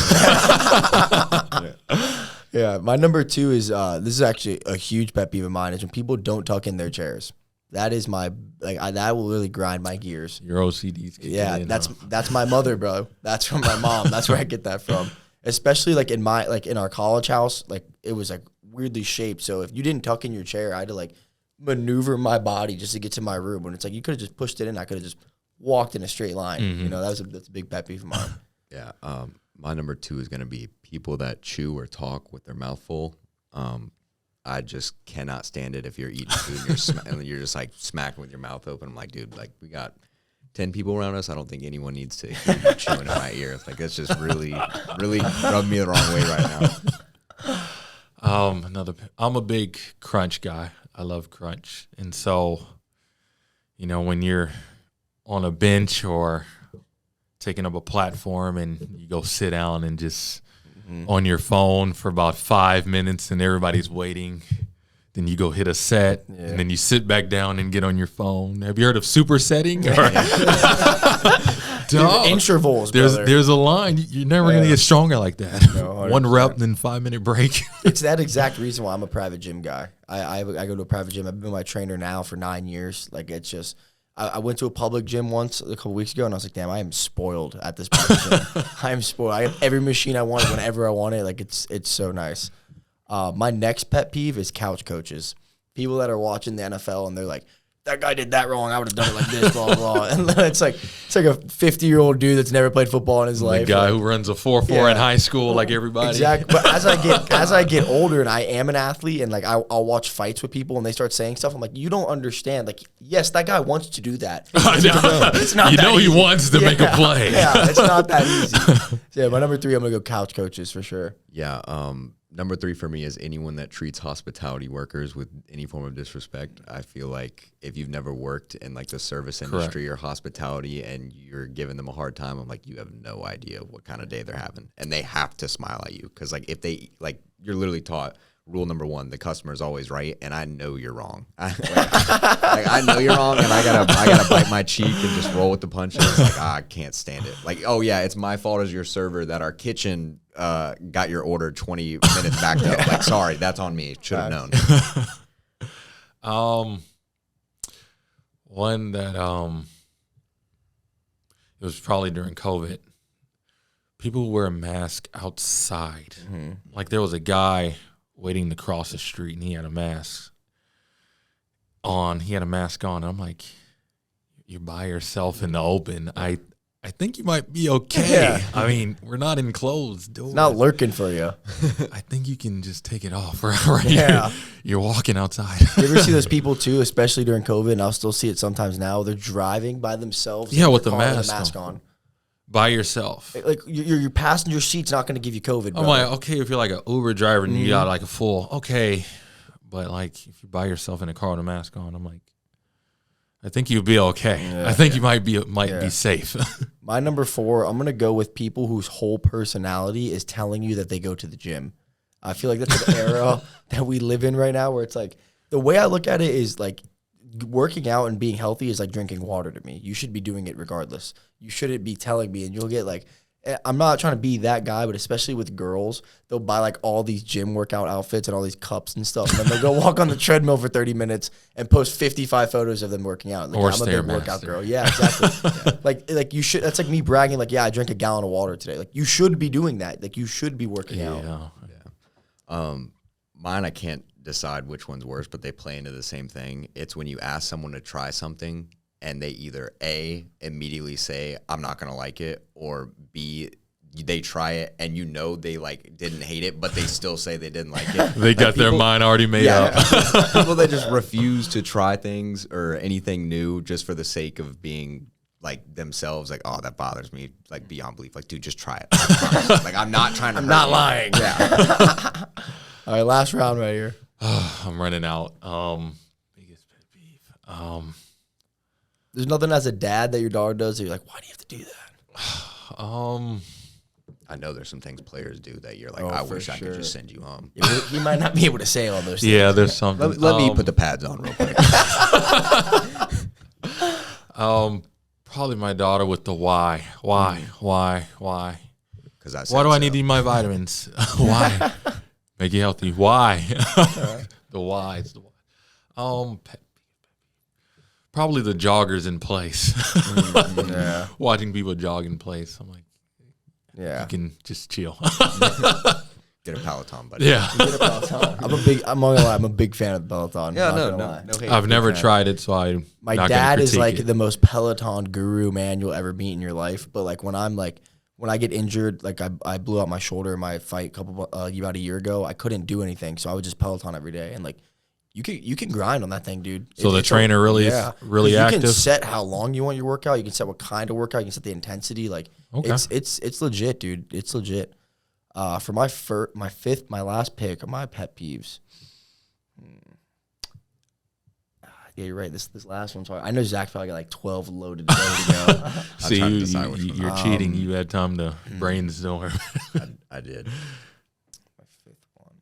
Yeah, my number 2 is this is actually a huge pet peeve of mine, is when people don't tuck in their chairs. That is that will really grind my gears. Your OCD's kicking in, that's my mother, bro. That's from my mom. That's where I get that from. Especially like in our college house, like it was like weirdly shaped. So if you didn't tuck in your chair, I had to like maneuver my body just to get to my room. When it's like you could have just pushed it in, I could have just walked in a straight line. Mm-hmm. That's a big pet peeve of mine. Yeah. My number 2 is going to be people that chew or talk with their mouth full. I just cannot stand it if you're eating food and you're just like smacking with your mouth open. I'm like, dude, like we got 10 people around us. I don't think anyone needs to be chewing in my ear. It's like, it's just really, really rubbed me the wrong way right now. I'm a big crunch guy. I love crunch. And so, when you're on a bench or taking up a platform and you go sit down and just on your phone for about 5 minutes and everybody's waiting, then you go hit a set, and then you sit back down and get on your phone. Have you heard of supersetting? Intervals, there's a line. You're never going to get stronger like that. No, 1 rep, then 5-minute break. It's that exact reason why I'm a private gym guy. I go to a private gym. I've been my trainer now for 9 years. Like it's just, I went to a public gym once a couple weeks ago, and I was like, damn, I am spoiled at this private gym. I am spoiled. I have every machine I want whenever I want it. Like it's so nice. My next pet peeve is couch coaches. People that are watching the NFL and they're like, that guy did that wrong. I would have done it like this, blah, blah. And it's like a 50-year-old dude that's never played football in his life. The guy who runs a 4.4 in high school, like everybody. Exactly. But as I get older and I am an athlete and like I'll watch fights with people and they start saying stuff, I'm like, you don't understand. Like, yes, that guy wants to do that. It's not that easy. He wants to make a play. Yeah, it's not that easy. So yeah, my number 3, I'm gonna go couch coaches for sure. Yeah. Number 3 for me is anyone that treats hospitality workers with any form of disrespect. I feel like if you've never worked in like the service industry or hospitality and you're giving them a hard time, I'm like, you have no idea what kind of day they're having. And they have to smile at you because like if they like, you're literally taught rule number one: the customer is always right, and I know you're wrong. I know you're wrong, and I gotta bite my cheek and just roll with the punches. Like, I can't stand it. Like, oh yeah, it's my fault as your server that our kitchen got your order 20 minutes backed up. Like, sorry, that's on me. Should have known. One that it was probably during COVID. People wear a mask outside. Mm-hmm. Like, there was a guy waiting to cross the street, and he had a mask on. I'm like, you're by yourself in the open. I think you might be okay. Yeah. I mean, we're not enclosed doors. It's not lurking for you. I think you can just take it off right here. You're walking outside. You ever see those people, too, especially during COVID, and I'll still see it sometimes now, they're driving by themselves. Yeah, with the mask on. By yourself. Like, your passenger seat's not going to give you COVID, bro. I'm like, okay, if you're like an Uber driver and you got like a full, okay. But like, if you're by yourself in a car with a mask on, I'm like, I think you'd be okay. Yeah, I think you might be safe. My number 4, I'm going to go with people whose whole personality is telling you that they go to the gym. I feel like that's an era that we live in right now where it's like, the way I look at it is like, working out and being healthy is like drinking water to me. You should be doing it regardless. You shouldn't be telling me, and you'll get like, I'm not trying to be that guy, but especially with girls, they'll buy like all these gym workout outfits and all these cups and stuff, and then they'll go walk on the treadmill for 30 minutes and post 55 photos of them working out. Like, or I'm a big workout girl. Yeah, exactly. Like you should. That's like me bragging. Like, yeah, I drank a gallon of water today. Like, you should be doing that. Like, you should be working out. Yeah. Mine, I can't decide which one's worse, but they play into the same thing. It's when you ask someone to try something and they either A, immediately say, I'm not going to like it, or B, they try it and you know they like didn't hate it, but they still say they didn't like it. They got their mind already made up. People that just refuse to try things or anything new just for the sake of being like themselves, like, oh, that bothers me, like beyond belief. Like, dude, just try it. Like, I'm not trying to. I'm not lying. Yeah. All right, last round right here. I'm running out. Biggest pet peeve. There's nothing as a dad that your daughter does that you're like, why do you have to do that? I know there's some things players do that you're like, I wish I could just send you home. Yeah, he might not be able to say all those things. Yeah, there's something. Let me put the pads on real quick. Probably my daughter with the why. Why? Because why do I need to eat my vitamins? Why? Make you healthy. Why? The why. It's the why. Probably the joggers in place. Yeah. Watching people jog in place. I'm like, yeah, you can just chill. Get a Peloton, buddy. Yeah. Get a Peloton. I'm not gonna lie, I'm a big fan of the Peloton. Yeah, no hate. I've never tried it, so my dad is like the most Peloton guru man you'll ever meet in your life. But like when I get injured, like I blew out my shoulder in my fight about a year ago. I couldn't do anything, so I would just Peloton every day. And like you can grind on that thing, dude. So the trainer really is really active. You can set how long you want your workout. You can set what kind of workout. You can set the intensity. Like it's legit, dude. It's legit. For my last pick of my pet peeves. Yeah, you're right. This last one's hard. I know Zach probably got like 12 loaded ready to go. See, you're cheating. You had time to brainstorm. I did. My 5th one.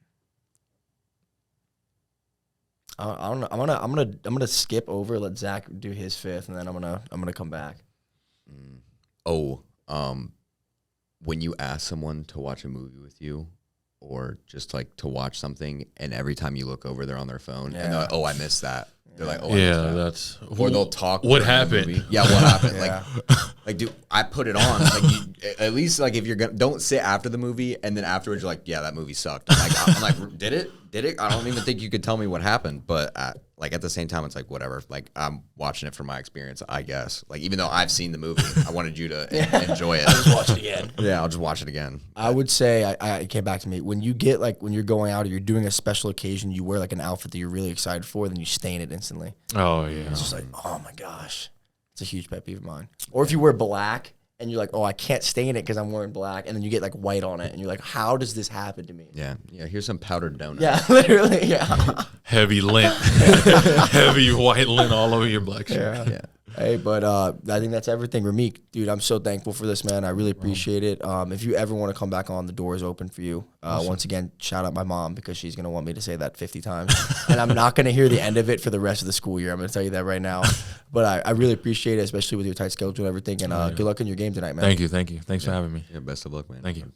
I don't know. I'm gonna skip over. Let Zach do his 5th, and then I'm gonna come back. When you ask someone to watch a movie with you, or just like to watch something, and every time you look over, they're on their phone, and they're like, "Oh, I missed that." They're like, "Oh, yeah, I that's." Or they'll talk. What happened? Yeah, what happened? Like, dude, I put it on. Like, at least like if you're gonna, don't sit after the movie and then afterwards you're like, yeah, that movie sucked. I'm like, did it? I don't even think you could tell me what happened. But like at the same time, it's like whatever. Like I'm watching it from my experience, I guess. Like even though I've seen the movie, I wanted you to enjoy it. I'll just watch it again. Yeah, I'll just watch it again. I would say it came back to me when you get like when you're going out or you're doing a special occasion, you wear like an outfit that you're really excited for, then you stain it instantly. Oh yeah, it's just like, oh my gosh, it's a huge pet peeve of mine. Or if you wear black and you're like, oh, I can't stain it because I'm wearing black, and then you get like white on it, and you're like, how does this happen to me? Yeah. Here's some powdered donut. Yeah, literally. Yeah. Heavy lint, heavy white lint all over your black shirt. Yeah. Hey, but I think that's everything. Ramik, dude, I'm so thankful for this, man. I really appreciate it. If you ever want to come back on, the door is open for you. Once again, shout out my mom because she's going to want me to say that 50 times. And I'm not going to hear the end of it for the rest of the school year. I'm going to tell you that right now. But I really appreciate it, especially with your tight schedule and everything. And good luck in your game tonight, man. Thank you. Thanks for having me. Yeah, best of luck, man. Thank you.